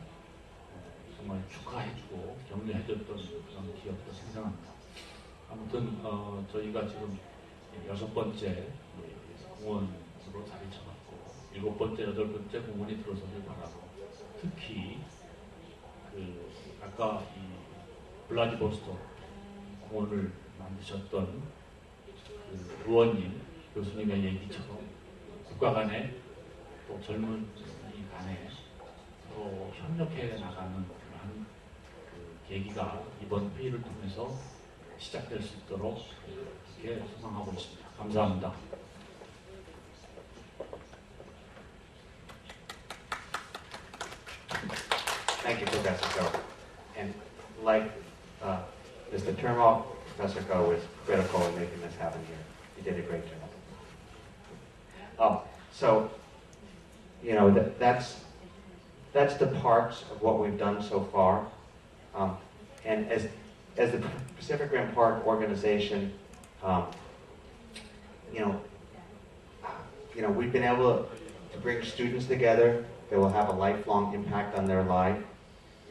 정말 축하해주고 격려해줬던 그런 기억도 생생합니다. 아무튼 저희가 지금 6번째 공원으로 자리 잡았고 7번째, 8번째 공원이 들어서길 바라고, 특히 그 아까 이 블라디보스토크 공원을 만드셨던 그 의원님, 교수님의 얘기처럼 국가 간에 또 젊은이 간에 또 협력해 나가는 그런 그 계기가 이번 회의를 통해서 시작될 수 있도록 그렇게 소망하고 있습니다. 감사합니다. Thank you, Professor Go. And like Mr. Termoff, Professor Go was critical in making this happen here. He did a great job. So, you know, that's the parts of what we've done so far. And as the Pacific Rim Park organization, you know, we've been able to bring students together that will have a lifelong impact on their life.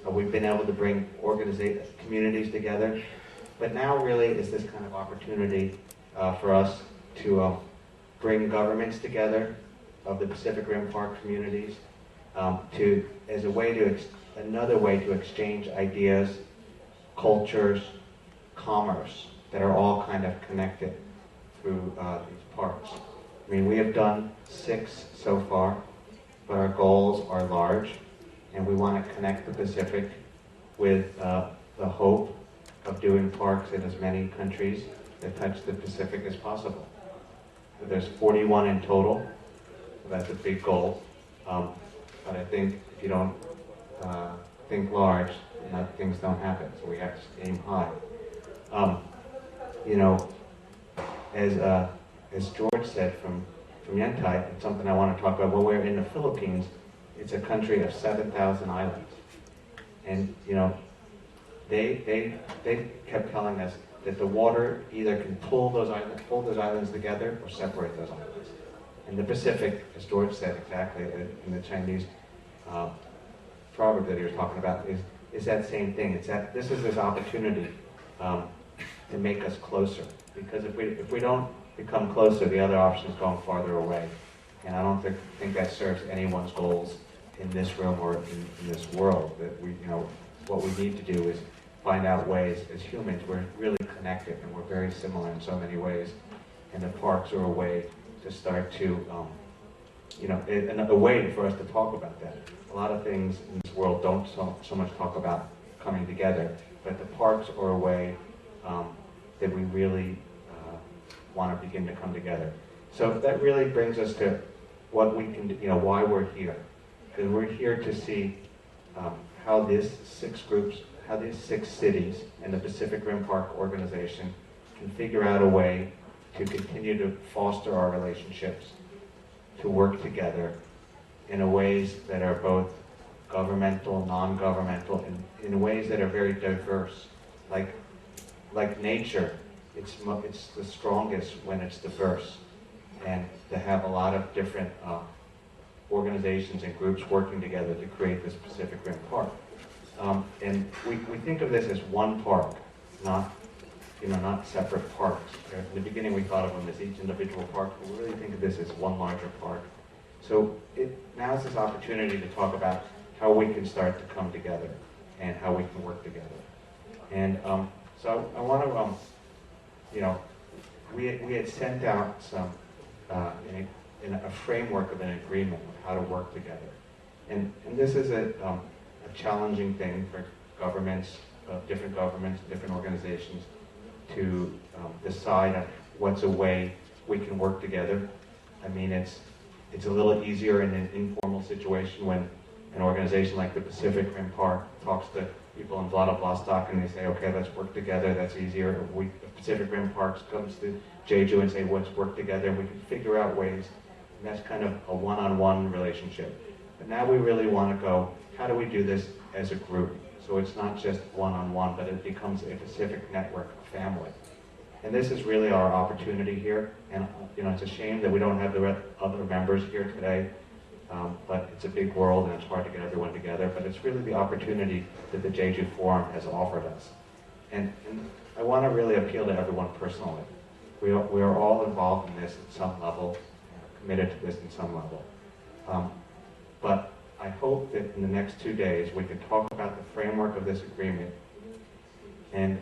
We've been able to bring communities together. But now really is this kind of opportunity for us to bring governments together of the Pacific Rim Park communities as a way to another way to exchange ideas, cultures, commerce that are all kind of connected through these parks. I mean, we have done 6 so far, but our goals are large, and we want to connect the Pacific with the hope of doing parks in as many countries that touch the Pacific as possible. So there's 41 in total, so that's a big goal. But I think if you don't think large, things don't happen, so we have to aim high. You know, as George said from Yantai, it's something I want to talk about. When we're in the Philippines, it's a country of 7,000 islands. And, you know, they kept telling us that the water either can pull those islands together or separate those islands. And the Pacific, as George said exactly in the Chinese proverb that he was talking about, is that same thing. It's that this is this opportunity to make us closer. Because if we don't become closer, the other option is going farther away. And I don't think that serves anyone's goals in this room or in this world. That we, you know, what we need to do is find out ways, as humans, we're really connected and we're very similar in so many ways. And the parks are a way to start to, you know, a way for us to talk about that. A lot of things in this world don't so much talk about coming together, but the parks are a way that we really want to begin to come together. So that really brings us to what we can do, you know, why we're here. Because we're here to see how these 6 cities and the Pacific Rim Park organization can figure out a way to continue to foster our relationships, to work together in ways that are both governmental, non-governmental, in ways that are very diverse. Like nature, it's the strongest when it's diverse, and to have a lot of different organizations and groups working together to create this Pacific Rim Park. And we think of this as one park, not separate parks. In the beginning we thought of them as each individual park, but we really think of this as one larger park. So now is this opportunity to talk about how we can start to come together and how we can work together. And so I want to, you know, we had sent out some, in a framework of an agreement of how to work together. And this is a challenging thing for governments, different organizations, to decide on what's a way we can work together. I mean, it's a little easier in an informal situation when an organization like the Pacific Rim Park talks to people in Vladivostok and they say, okay, let's work together, that's easier. If Pacific Rim Parks comes to Jeju and say, let's work together, we can figure out ways. And that's kind of a one-on-one relationship. But now we really want to go, how do we do this as a group? So it's not just one-on-one, but it becomes a Pacific network, a family. And this is really our opportunity here. And you know, it's a shame that we don't have the other members here today. But it's a big world and it's hard to get everyone together. But it's really the opportunity that the Jeju Forum has offered us. And I want to really appeal to everyone personally. We are all involved in this at some level, committed to this in some level. But I hope that in the next 2 days we can talk about the framework of this agreement. And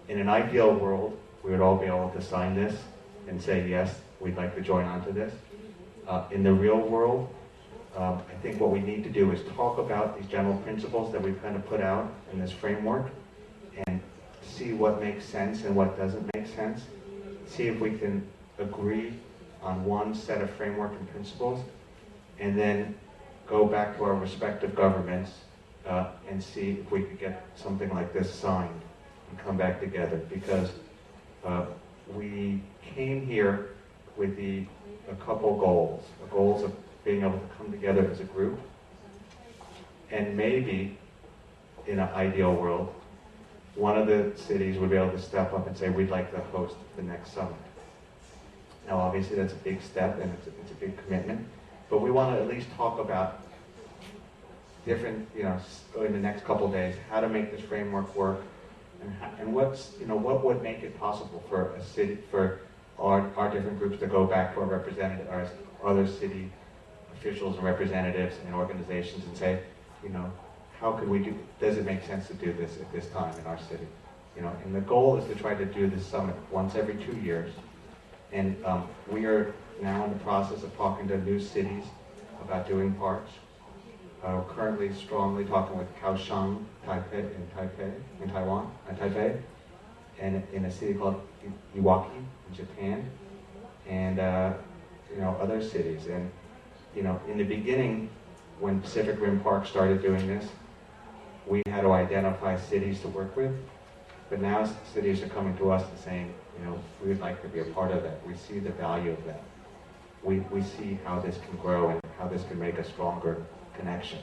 in an ideal world, we would all be able to sign this and say, yes, we'd like to join onto this. In the real world, I think what we need to do is talk about these general principles that we've kind of put out in this framework and see what makes sense and what doesn't make sense. See if we can agree on one set of framework and principles, and then go back to our respective governments and see if we could get something like this signed and come back together. Because we came here with a couple goals. The goals of being able to come together as a group, and maybe in an ideal world, one of the cities would be able to step up and say, we'd like to host the next summit. Now obviously that's a big step and it's a big commitment, but we want to at least talk about different, in the next couple of days, how to make this framework work, and what would make it possible for a city, for our different groups to go back to our representatives, our other city officials and representatives and organizations and say, how could we do, does it make sense to do this at this time in our city? And the goal is to try to do this summit once every 2 years. And we are now in the process of talking to new cities about doing parks. We're currently strongly talking with Kaohsiung, Taipei, in Taiwan, Taipei, and in a city called Iwaki in Japan, and other cities. And in the beginning, when Pacific Rim Park started doing this, we had to identify cities to work with. But now cities are coming to us and saying, we would like to be a part of that. We see the value of that. We see how this can grow and how this can make a stronger connection.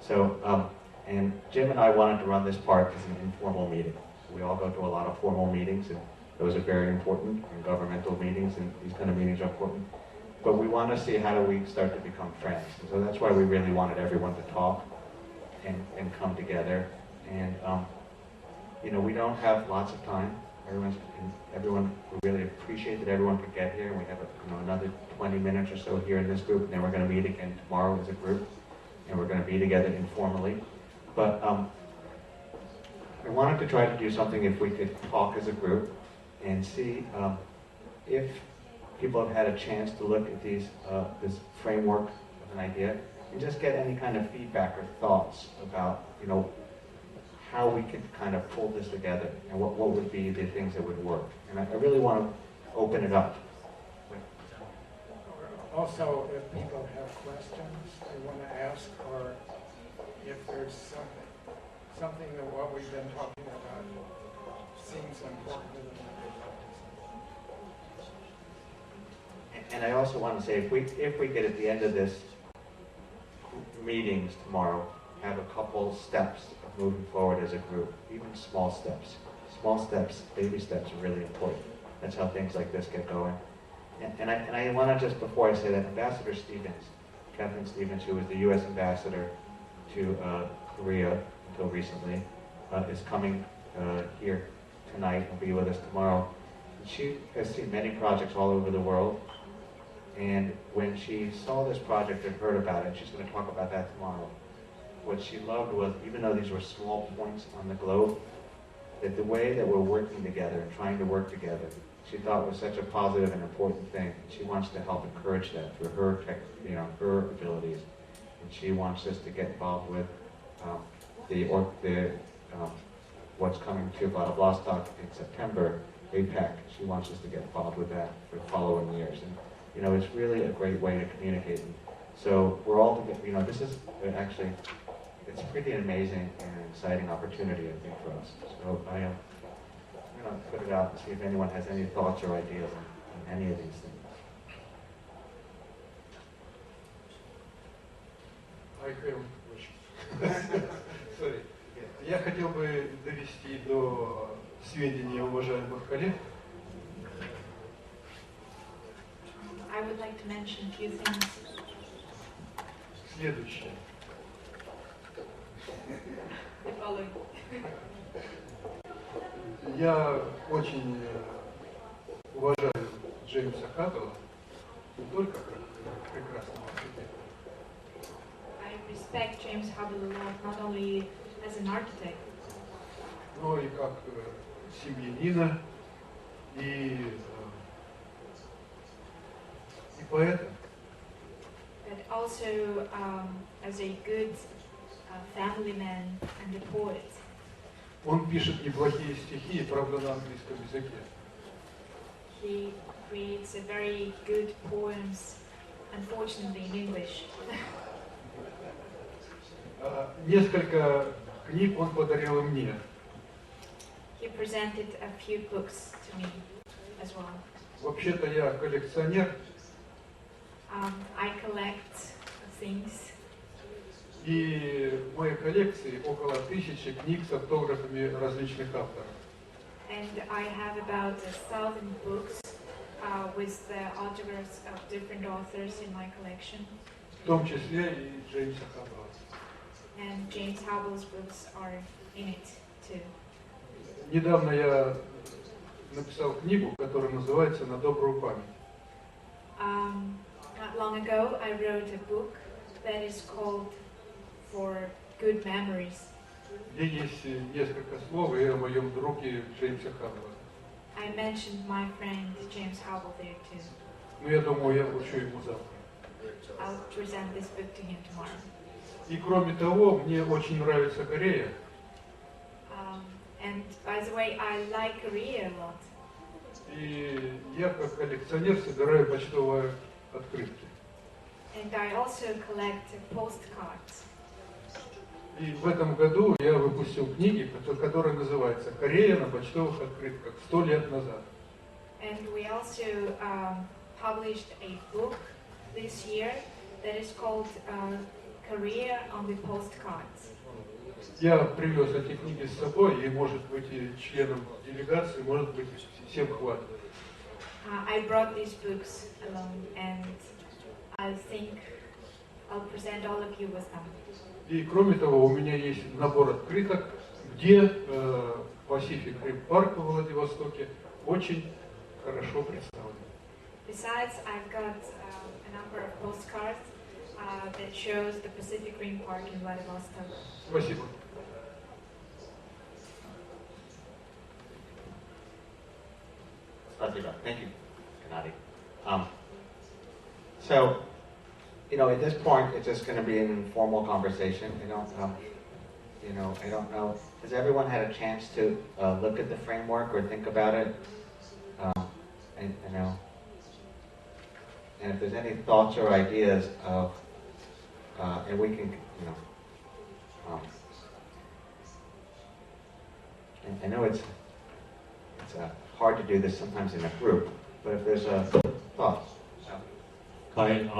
So, and Jim and I wanted to run this park as an informal meeting. We all go to a lot of formal meetings, and those are very important, and governmental meetings, and these kind of meetings are important. But we want to see how do we start to become friends. And so that's why we really wanted everyone to talk and come together. And we don't have lots of time. Everyone, we really appreciate that everyone could get here. And we have another 20 minutes or so here in this group, and then we're going to meet again tomorrow as a group, and we're going to be together informally. But I wanted to try to do something if we could talk as a group and see if people have had a chance to look at this framework of an idea and just get any kind of feedback or thoughts about how we could kind of pull this together and what would be the things that would work. And I really want to open it up. Also, if people have questions they want to ask, or if there's something that what we've been talking about seems important to them that they'd like to say. And I also want to say, if we get at the end of this meetings tomorrow, have a couple steps of moving forward as a group, even small steps. Small steps, baby steps are really important. That's how things like this get going. And I want to just, before I say that, Ambassador Stevens, Catherine Stevens, who was the U.S. ambassador to Korea until recently, is coming here tonight and will be with us tomorrow. She has seen many projects all over the world, and when she saw this project and heard about it, she's going to talk about that tomorrow. What she loved was, even though these were small points on the globe, that the way that we're working together and trying to work together, she thought was such a positive and important thing. She wants to help encourage that through her, her abilities, and she wants us to get involved with what's coming to Vladivostok in September, APEC. She wants us to get involved with that for the following years, and it's really a great way to communicate. And so we're all together. This is actually, it's pretty amazing and exciting opportunity, I think, for us. So I'm going to put it out and see if anyone has any thoughts or ideas on any of these things. Sorry. Я хотел бы довести до сведения уважаемых коллег. I would like to mention a few things. Следующее. The following. Я очень уважаю Джеймса Хаттела не только как прекрасного архитектора. I respect James Hubble a lot, not only as an architect, но и как семьянина и поэта. but also as a good family man and a poet. Он пишет неплохие стихи, правда, на английском языке. He creates a very good poems, unfortunately in English. Несколько книг он подарил и мне. He presented a few books to me as well. Вообще-то я коллекционер. I collect things. И в моей коллекции около 1000 книг с автографами различных авторов. And I have about 1,000 books with the autographs of different authors in my collection. В том числе и Джеймса Хаббла. and James Howell's books are in it too. Недавно я написал книгу, которая называется «На добрую память». Not long ago, I wrote a book that is called For Good Memories. Где есть несколько слов и о моем друге Джеймсе Хаббла. I mentioned my friend James Howell there too. Но я думаю, я вручу ему завтра. I'll present this book to him tomorrow. И кроме того, мне очень нравится Корея. And by the way, I like Korea a lot. И я как коллекционер собираю почтовые открытки. And I also collect postcards. И в этом году я выпустил книги, которая называется «Корея на почтовых открытках 100 лет назад». And we also published a book this year that is called Korea on the Postcards. Я привез эти книги с собой, и, может быть, и членам делегации, может быть, всем хватит. I brought these books along, and I think I'll present all of you with them. И, кроме того, у меня есть набор открыток, где Pacific Rim Park во Владивостоке очень хорошо представлен. Besides, I've got a number of postcards that shows the Pacific Rim Park in Vladivostok. Спасибо. Thank you, Gennady. So, you know, at this point, it's just going to be an informal conversation. I don't know. Has everyone had a chance to look at the framework or think about it? And if there's any thoughts or ideas of, and we can, and I know it's hard to do this sometimes in a group, but if there's a thought. 가인,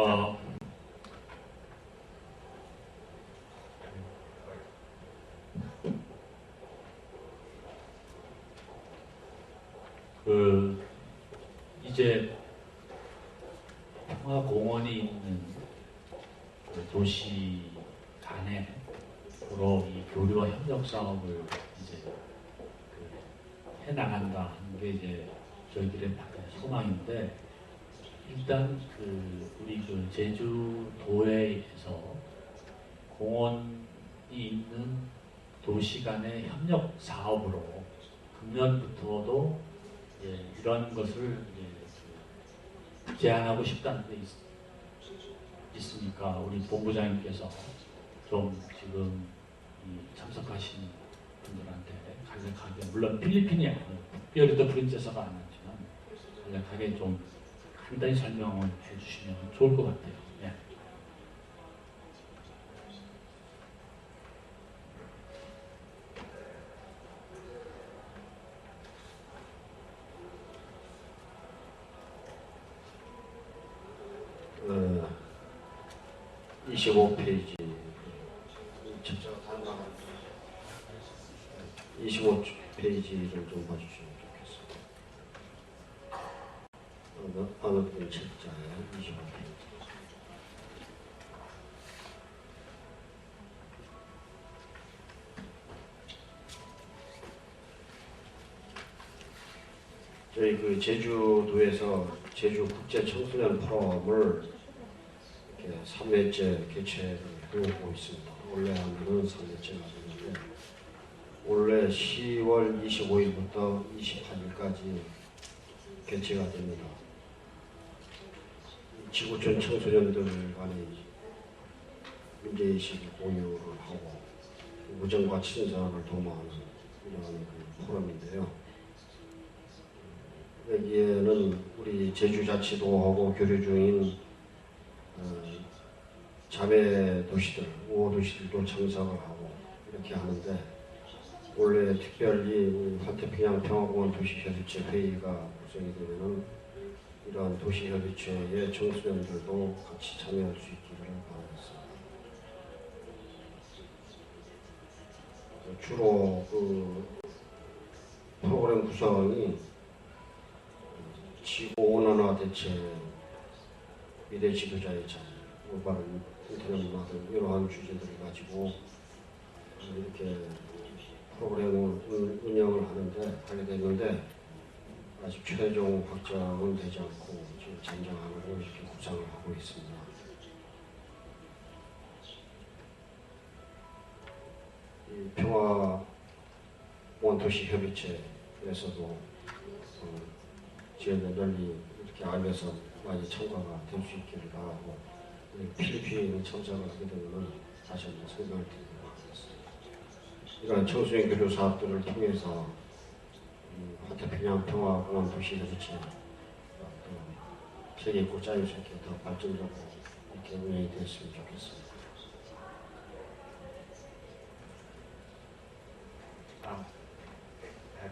이제 평화공원이 있는 도시 간에 주로 이 교류와 협력 사업을 이제 해나간다 하는 게 이제 저희들의 소망인데, 일단 우리 제주도에서 공원이 있는 도시 간의 협력 사업으로 금년부터도 이런 것을 제안하고 싶다는 게 있으니까 우리 본부장님께서 좀 지금 참석하신 분들한테 간략하게, 물론 필리핀이 아니고 특별히 더 프린세서가 아니지만 간략하게 좀 간단히 설명을 해주시면 좋을 것 같아요. 네. 어, 25페이지 25페이지를 좀 봐주시면 좋겠습니다. 어느 분 책자에 25페이지. 저희 제주도에서 제주 국제 청소년 포럼을 이렇게 3회째 개최를 하고 있습니다. 원래 하면은 3회째가 되는데, 올해 10월 25일부터 28일까지 개최가 됩니다. 지구촌 청소년들 간의 문제의식 공유를 하고 무정과 친선을 도모하는 이런 포럼인데요. 여기에는 우리 제주자치도하고 교류 중인 자매 도시들, 우호 도시들도 참석을 하고 이렇게 하는데, 원래 특별히 환태평양 평화공원 도시협의체 회의가 구성이 되면은 이러한 도시협의체의 청소년들도 같이 참여할 수 있기를 바라겠습니다. 주로 프로그램 구성이 지구온난화 대책, 미래 지도자의 자리, 올바른 인터넷 문화 등 이러한 주제들을 가지고 이렇게 프로그램을 운영을 하게 됐는데 아직 최종 확정은 되지 않고 지금 잠정안으로 이렇게 구상을 하고 있습니다. 이 평화원 도시협의체에서도 지역에 널리 이렇게 알려서 많이 참가가 될 수 있기를 바라고 필리핀 참석을 하게 되면 다시 한번 설명을 드리도록 하겠습니다. 이런 청소년 교류 사업들을 통해서太平洋 평화공원 도시협의체 세계 있고 자유롭게 더 발전적으로 이렇게 운영이 됐으면 좋겠습니다.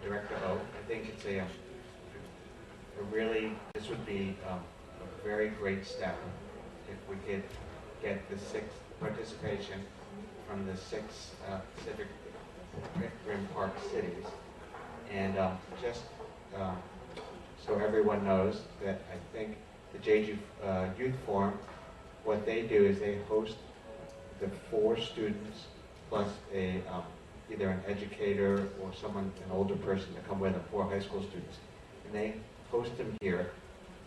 Director O, I think it's a really, this would be a very great step if we could get the 6th participation from the 6 Pacific Rim Park cities. And just so everyone knows that I think the Jeju Youth Forum, what they do is they host the 4 students plus a either an educator or someone, an older person to come with them, 4 high school students. And they host them here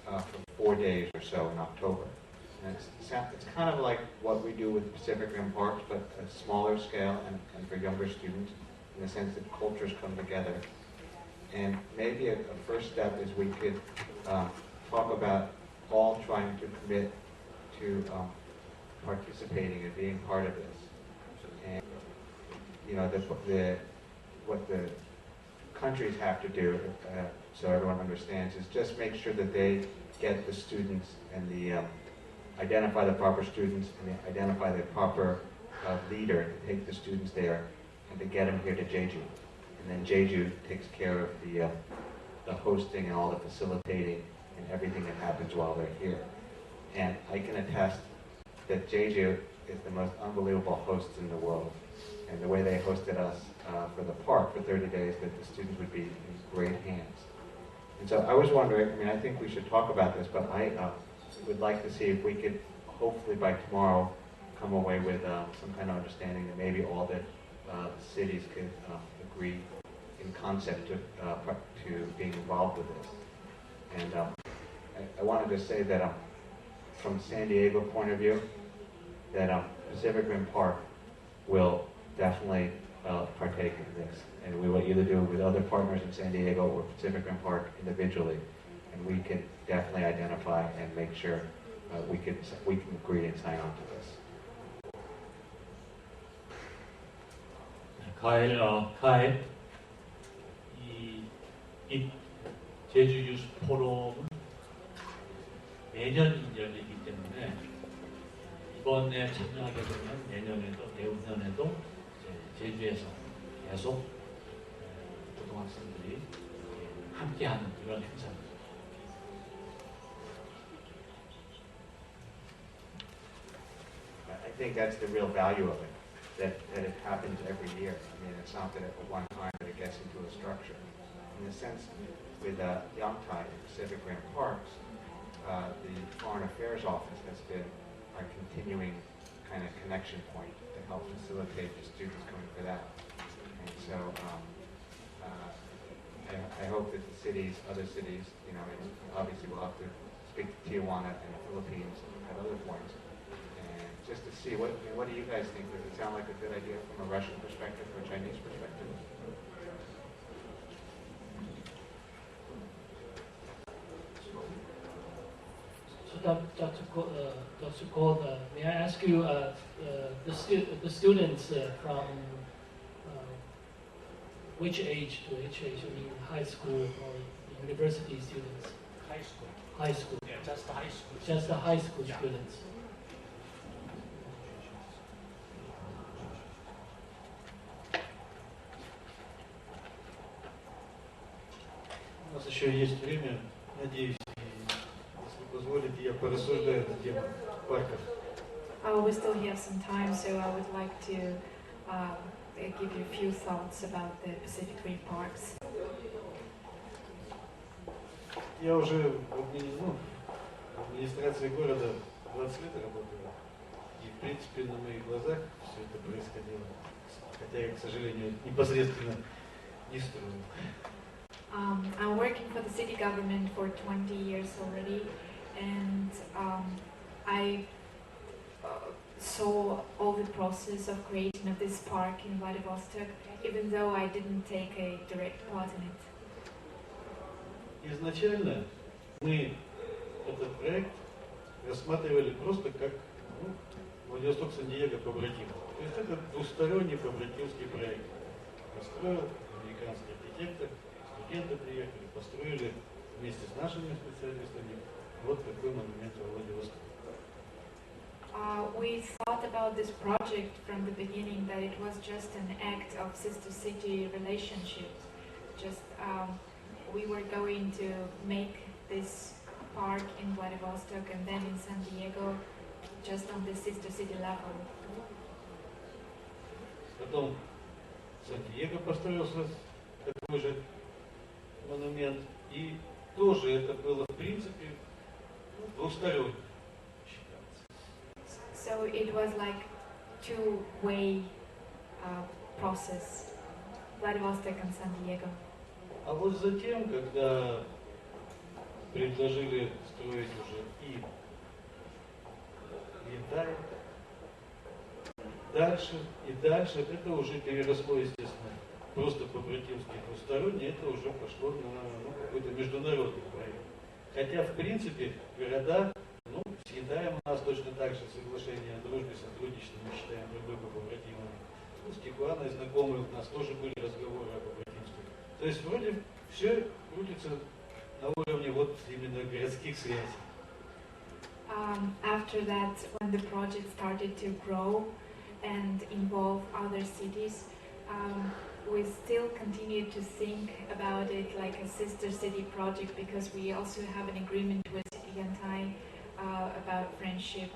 for 4 days or so in October. And it's kind of like what we do with Pacific Rim Parks, but a smaller scale and for younger students, in the sense that cultures come together. And maybe a first step is we could talk about all trying to commit to participating and being part of this. And you know, what the countries have to do, so everyone understands, is just make sure that they get the students and identify the proper students and identify the proper leader to take the students there and to get them here to Jeju. And then Jeju takes care of the hosting and all the facilitating and everything that happens while they're here. And I can attest that Jeju is the most unbelievable hosts in the world. And the way they hosted us for the park for 30 days, that the students would be in great hands. And so I was wondering, I mean, I think we should talk about this, but I would like to see if we could, hopefully by tomorrow, come away with some kind of understanding that maybe all the cities could agree in concept to being involved with this. And I wanted to say that from San Diego point of view, that Pacific Rim Park will definitely partake in this. And we will either do it with other partners in San Diego or Pacific Rim Park individually. And we can definitely identify and make sure we can agree and sign on to this. 가엘 이 제주 유스 포럼은 매년 열리기 때문에 이번에 참여하게 되면 내년에도 내후년에도 제주에서 계속 고등학생들이 함께하는 이런 행사입니다. I think that's the real value of it, that it happens every year. I mean, it's not that at one time that it gets into a structure. In a sense, with Yangtai Pacific Rim Parks, the Foreign Affairs Office has been our continuing kind of connection point to help facilitate the students coming for that. And so I hope that the cities, other cities, you know, and obviously we'll have to speak to Tijuana and the Philippines at other points, and just to see what do you guys think? Does it sound like a good idea from a Russian perspective or a Chinese perspective? So Dr. Gold, may I ask you, the students from which age to which age? I mean, high school or university students? High school. High school. Yeah, just the high school. Just the high school students. У нас еще есть время, надеюсь, если позволите, я порассуждаю на тему парков. We still have some time, so I would like to give you a few thoughts about the Pacific Rim Parks. Я уже в администрации города 20 лет работаю, и в принципе на моих глазах все это происходило хотя я, к сожалению, непосредственно не строю. I'm working for the city government for 20 years already, and I saw all the process of creation of this park in Vladivostok, even though I didn't take a direct part in it. Изначально мы этот проект рассматривали просто как Владивосток-Сан-Диего побратим. То есть это двусторонний побратимский проект. Построил американский архитектор, студенты приехали, построили вместе с нашими специалистами вот такой монумент во Владивостоке. We thought about this project from the beginning that it was just an act of sister city relationships. Just we were going to make this park in Vladivostok and then in San Diego, just on the sister city level. Потом в Сан-Диего построился такой же монумент, и тоже это было в принципе двусторонне. So it was like two-way process, Vladivostok and San Diego. А вот затем, когда предложили строить уже и Янтай, дальше, это уже переросло, естественно, просто по-братимски двусторонне, это уже пошло на какой-то международный проект. Хотя, в принципе, города, с Янтаем у нас точно так же соглашение о дружбе, сотрудничестве, мы считаем друг друга побратимами. С Тихуаной знакомые у нас тоже были разговоры о побратимстве. То есть вроде все крутится на уровне вот именно городских связей. After that, when the project started to grow and involve other cities, we still continue to think about it like a sister city project because we also have an agreement with Yantai about friendship.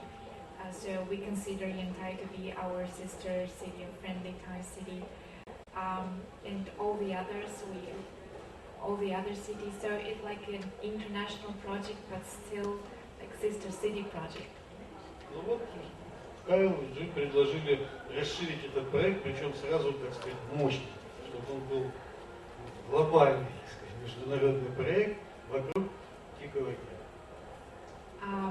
So we consider Yantai to be our sister city, a friendly Thai city, and all the other cities. So it's like an international project, but still like sister city project. Ну вот Кайл и Джим предложили расширить этот проект, причем сразу, так сказать, мощно, чтобы он был глобальный, так сказать, международный проект вокруг Тихого океана.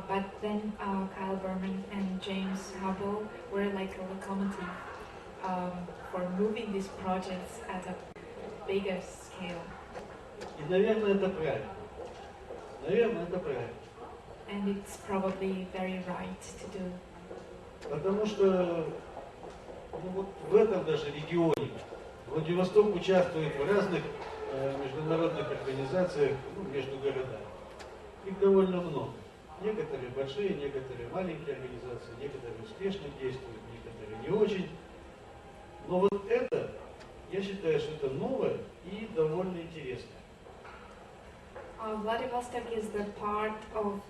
But then Kyle Berman and James Hubble were like a locomotive for moving these projects at a bigger scale. И, наверное, это правильно. Наверное, это правильно. And it's probably very right to do. Потому что вот в этом даже регионе Владивосток участвует в разных международных организациях между городами. Их довольно много. Некоторые большие, некоторые маленькие организации, некоторые успешно действуют, некоторые не очень. Но вот это, я считаю, что это новое и довольно интересно. Vladivostok is the part of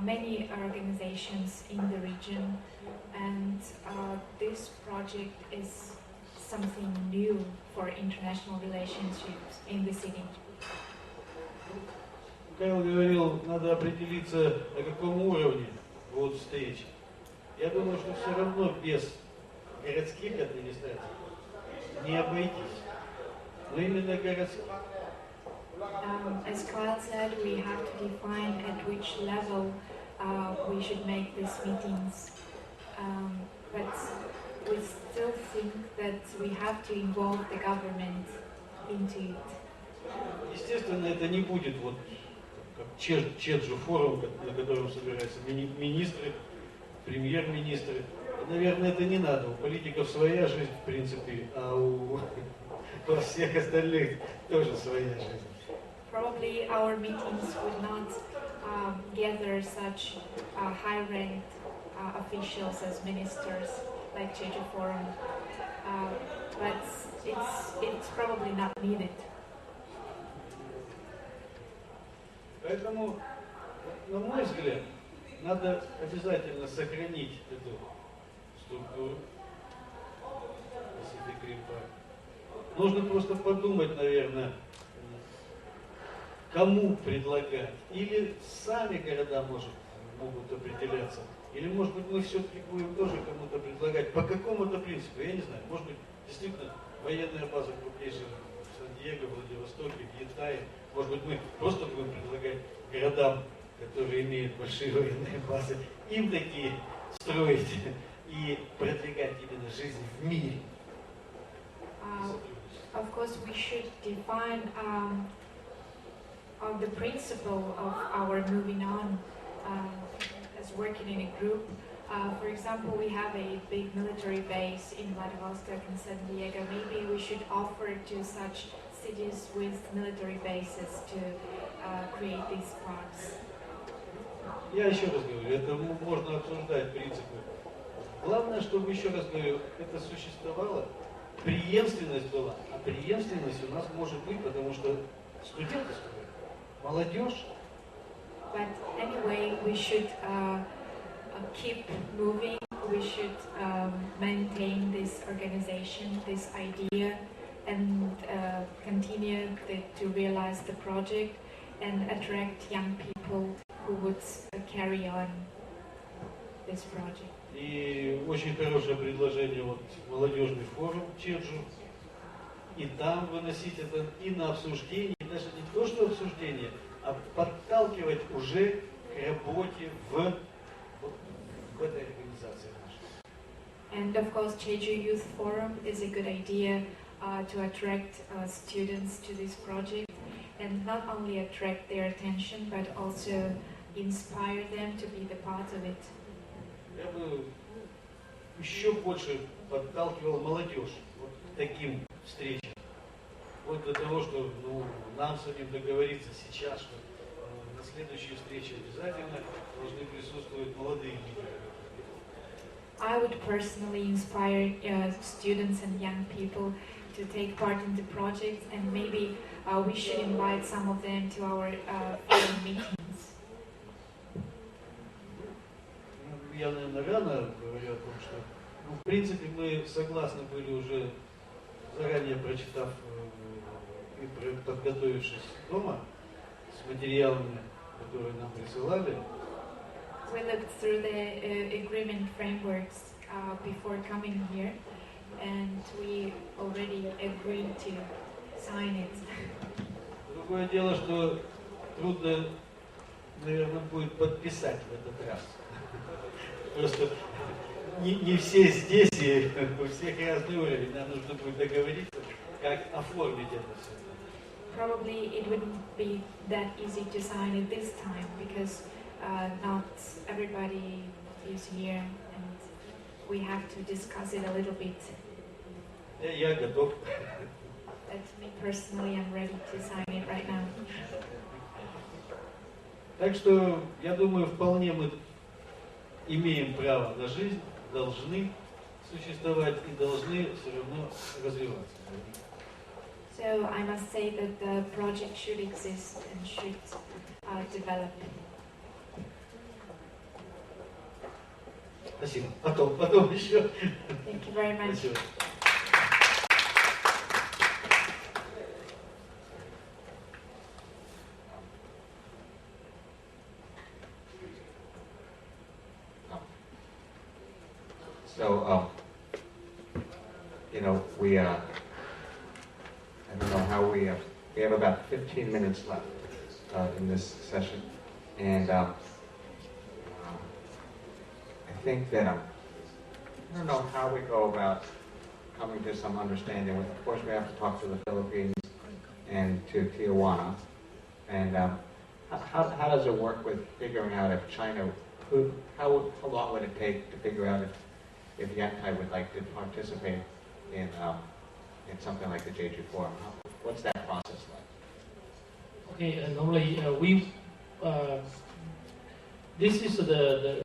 many organizations in the region, and this project is something new for international relationships in the city. Кайл говорил, надо определиться, на каком уровне будут встречи. Я думаю, что все равно без городских администраций не обойтись. Но именно городских. As Kyle said, we have to define at which level we should make these meetings. But we still think that we have to involve the government into it. Естественно, это не будет вот как Чеджу форум, на котором собираются министры, премьер-министры. Наверное, это не надо. У политиков своя жизнь, в принципе, а у всех остальных тоже своя жизнь. Probably our meetings would not gather such high-ranked officials as ministers like Jeju Forum, but it's probably not needed. Поэтому, на мой взгляд, надо обязательно сохранить эту структуру Pacific Rim Park. Нужно просто подумать, наверное, кому предлагать. Или сами города, могут определяться. Или, может быть, мы все-таки будем тоже кому-то предлагать. По какому-то принципу, я не знаю. Может быть, действительно военная база крупнейшая в Сан-Диего, Владивостоке, Китае. Может быть, мы просто будем предлагать городам, которые имеют большие военные базы, им такие строить и продвигать именно жизнь в мире. Of course, we should define the principle of our moving on as working in a group. For example, we have a big military base in Vladivostok and San Diego. Maybe we should offer to such cities with military bases to create these parks. Я еще раз говорю, это можно обсуждать принципы. Главное, чтобы, еще раз говорю, это существовало, преемственность была. А преемственность у нас может быть, потому что студенты строят, молодежь. But anyway, we should keep moving. We should maintain this organization, this idea, and continue to realize the project and attract young people who would carry on this project. И очень хорошее предложение, вот молодежный форум Чеджу. И там выносить это и на обсуждение, и даже не то, что обсуждение, а подталкивать уже к работе в этой организации нашей. And of course, Jeju Youth Forum is a good idea to attract students to this project, and not only attract their attention, but also inspire them to be the part of it. Я бы еще больше подталкивал молодежь вот к таким встречам. Вот до того, что нам с вами договориться сейчас, что на следующей встрече обязательно должны присутствовать молодые лидеры. I would personally inspire students and young people to take part in the project, and maybe we should invite some of them to our forum meetings. Я, наверное, рано говорю о том, что, в принципе, мы согласны были уже, заранее прочитав и подготовившись дома с материалами, которые нам присылали. We looked through the agreement frameworks before coming here, and we already agreed to sign it. Другое дело, что трудно, наверное, будет подписать в этот раз. Просто не все здесь, и у всех разный уровень. Нам нужно будет договориться, как оформить это все. Probably it wouldn't be that easy to sign it this time, because not everybody is here, and we have to discuss it a little bit. Я готов. But me personally, I'm ready to sign it right now. Так что, я думаю, вполне мы имеем право на жизнь, должны существовать и должны все равно развиваться. So I must say that the project should exist and should develop. Спасибо. Потом еще. Thank you very much. Спасибо. So, I don't know how we have about 15 minutes left in this session, and I think that I don't know how we go about coming to some understanding. Of course, we have to talk to the Philippines and to Tijuana, and how does it work with figuring out if China? How long would it take to figure out if Yantai would like to participate in something like the Jeju Forum? What's that process like? Okay, normally this is the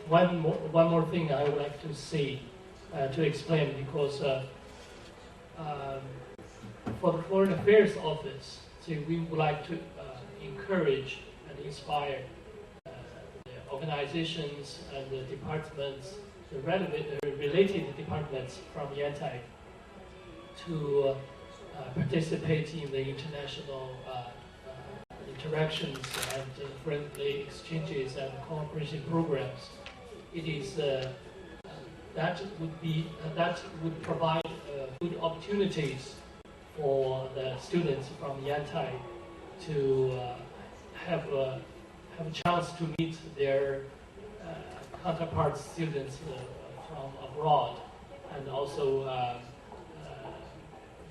one more thing I would like to say to explain, because for the Foreign Affairs Office, so we would like to encourage and inspire the organizations and the departments, the related departments from Yantai to participate in the international interactions and friendly exchanges and cooperation programs. It is that would provide a opportunities for the students from Yantai to have a chance to meet their counterpart students from abroad, and also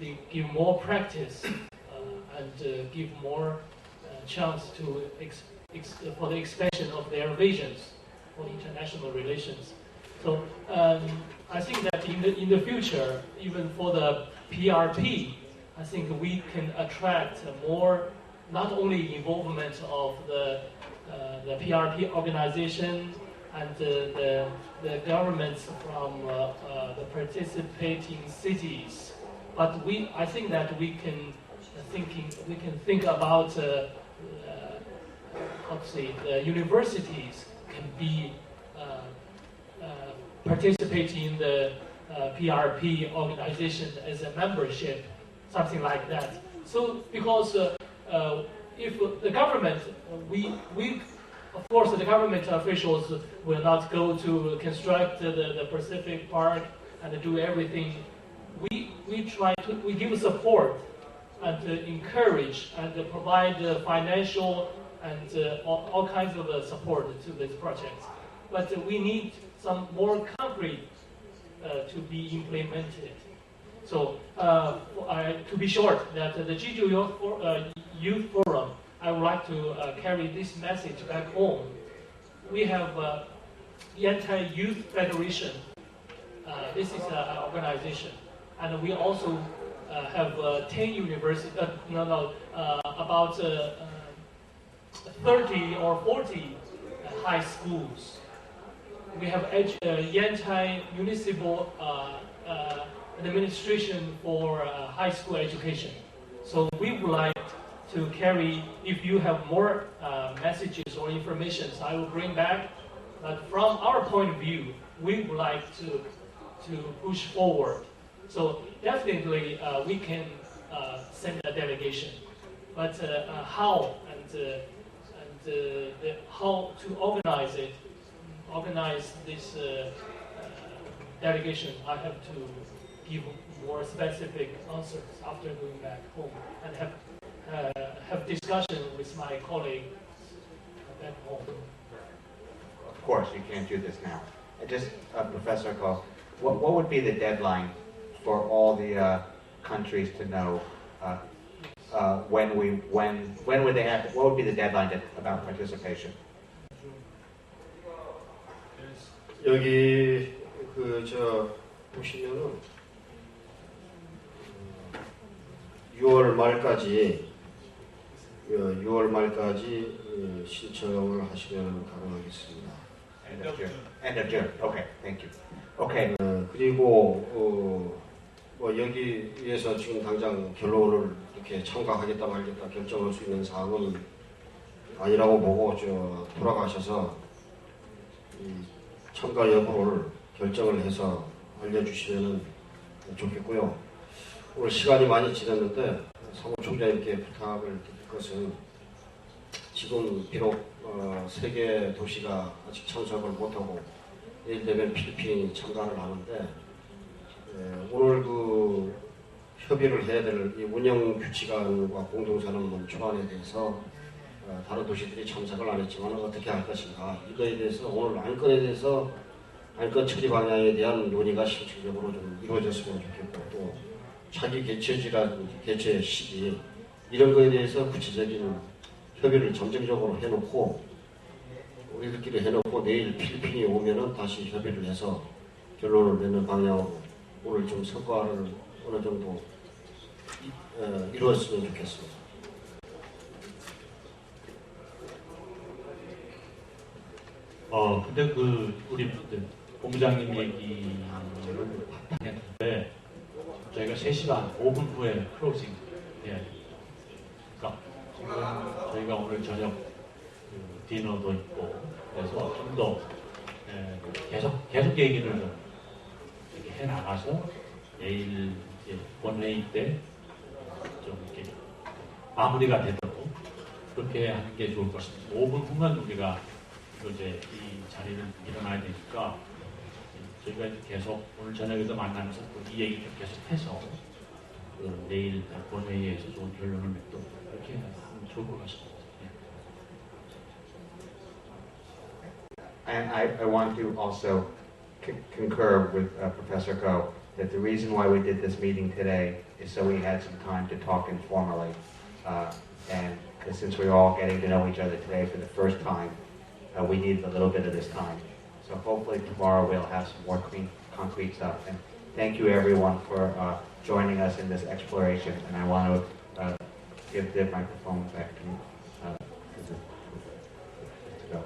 they give more practice and give more chance to for the expansion of their visions for international relations. So I think that in the future, even for the PRP, I think we can attract more, not only involvement of the PRP organization and the governments from the participating cities, but I think that we can think about how to say, the universities can be participating in the PRP organization as a membership, something like that. So because if the government, of course the government officials will not go to construct the Pacific Park and do everything. We give support and encourage and provide financial and all kinds of support to this project. But we need some more concrete to be implemented. So to be short, that the Jeju Youth Forum, I would like to carry this message back home. We have Yantai Youth Federation. This is an organization, and we also have 10 universities. About 30 or 40 high schools. We have Yantai Municipal Administration for high school education. So we would like to carry, if you have more messages or information, I will bring back. But from our point of view, we would like to push forward. So definitely we can send a delegation. But how and how to organize this delegation, I have to give more specific answers after going back home and have discussion with my colleagues back home. Of course, you can't do this now. Just, Professor Ko, what would be the deadline for all the countries to know when would they have? What would be the deadline about participation? 여기 보시면은 6월 말까지 신청을 하시면 가능하겠습니다. End of June. Okay, thank you. Okay. 그리고 여기에서 지금 당장 결론을 이렇게 참가하겠다 말겠다 결정할 수 있는 사항은 아니라고 보고 돌아가셔서 이 참가 여부를 결정을 해서 알려주시면 좋겠고요. 오늘 시간이 많이 지났는데 사무총장님께 부탁을 드릴 것은 지금 비록 3개 도시가 아직 참석을 못하고 내일 되면 필리핀이 참가를 하는데 오늘 협의를 해야 될 이 운영 규칙안과 공동선언문 초안에 대해서 다른 도시들이 참석을 안 했지만 어떻게 할 것인가, 이거에 대해서 오늘 안건에 대해서 안건 처리 방향에 대한 논의가 실질적으로 좀 이루어졌으면 좋겠고, 또 차기 개최지라든지 개최 시기 이런 거에 대해서 구체적인 협의를 점정적으로 해놓고 우리들끼리 해놓고 내일 필리핀이 오면은 다시 협의를 해서 결론을 내는 방향으로 오늘 좀 성과를 어느 정도 이루었으면 좋겠습니다. 근데 우리 본부장님 얘기를 바탕했는데 저희가 3시 반 5분 후에 클로징. 예. 그러니까 지금 저희가 오늘 저녁 디너도 있고 그래서 좀 더 계속 얘기를 좀 이렇게 해 나가서 내일 본회의 때 좀 이렇게 마무리가 되도록 그렇게 하는 게 좋을 것 같습니다. 5분 후면 우리가 이제 이 자리를 일어나야 되니까 저희가 계속 오늘 저녁에도 만나면서 이 얘기를 계속해서 내일 본회의에서 좋은 결론을 맺도록 그렇게 하면 좋을 것 같습니다. And I want to also concur with Professor Go that the reason why we did this meeting today is so we had some time to talk informally. And since we're all getting to know each other today for the first time, we needed a little bit of this time. So hopefully tomorrow we'll have some more concrete stuff. And thank you everyone for joining us in this exploration. And I want to give the microphone back to Mr. Go.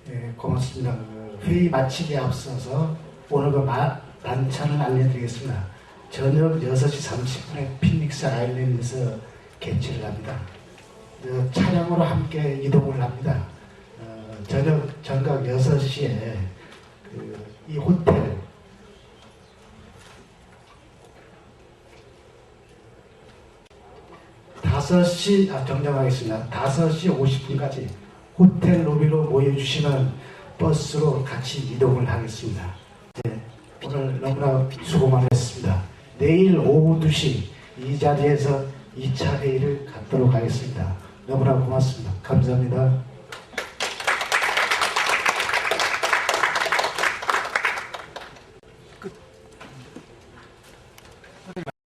네, 고맙습니다. 회의 마치기에 앞서서 오늘 그 반찬을 알려드리겠습니다. 저녁 6시 30분에 피닉스 아일랜드에서 개최를 합니다. 차량으로 함께 이동을 합니다. 저녁 정각 6시에 이 호텔 정정하겠습니다. 5시 50분까지 호텔 로비로 모여주시면 버스로 같이 이동을 하겠습니다. 네, 오늘 너무나 수고 많으셨습니다. 내일 오후 2시 이 자리에서 2차 회의를 갖도록 하겠습니다. 너무나 고맙습니다. 감사합니다.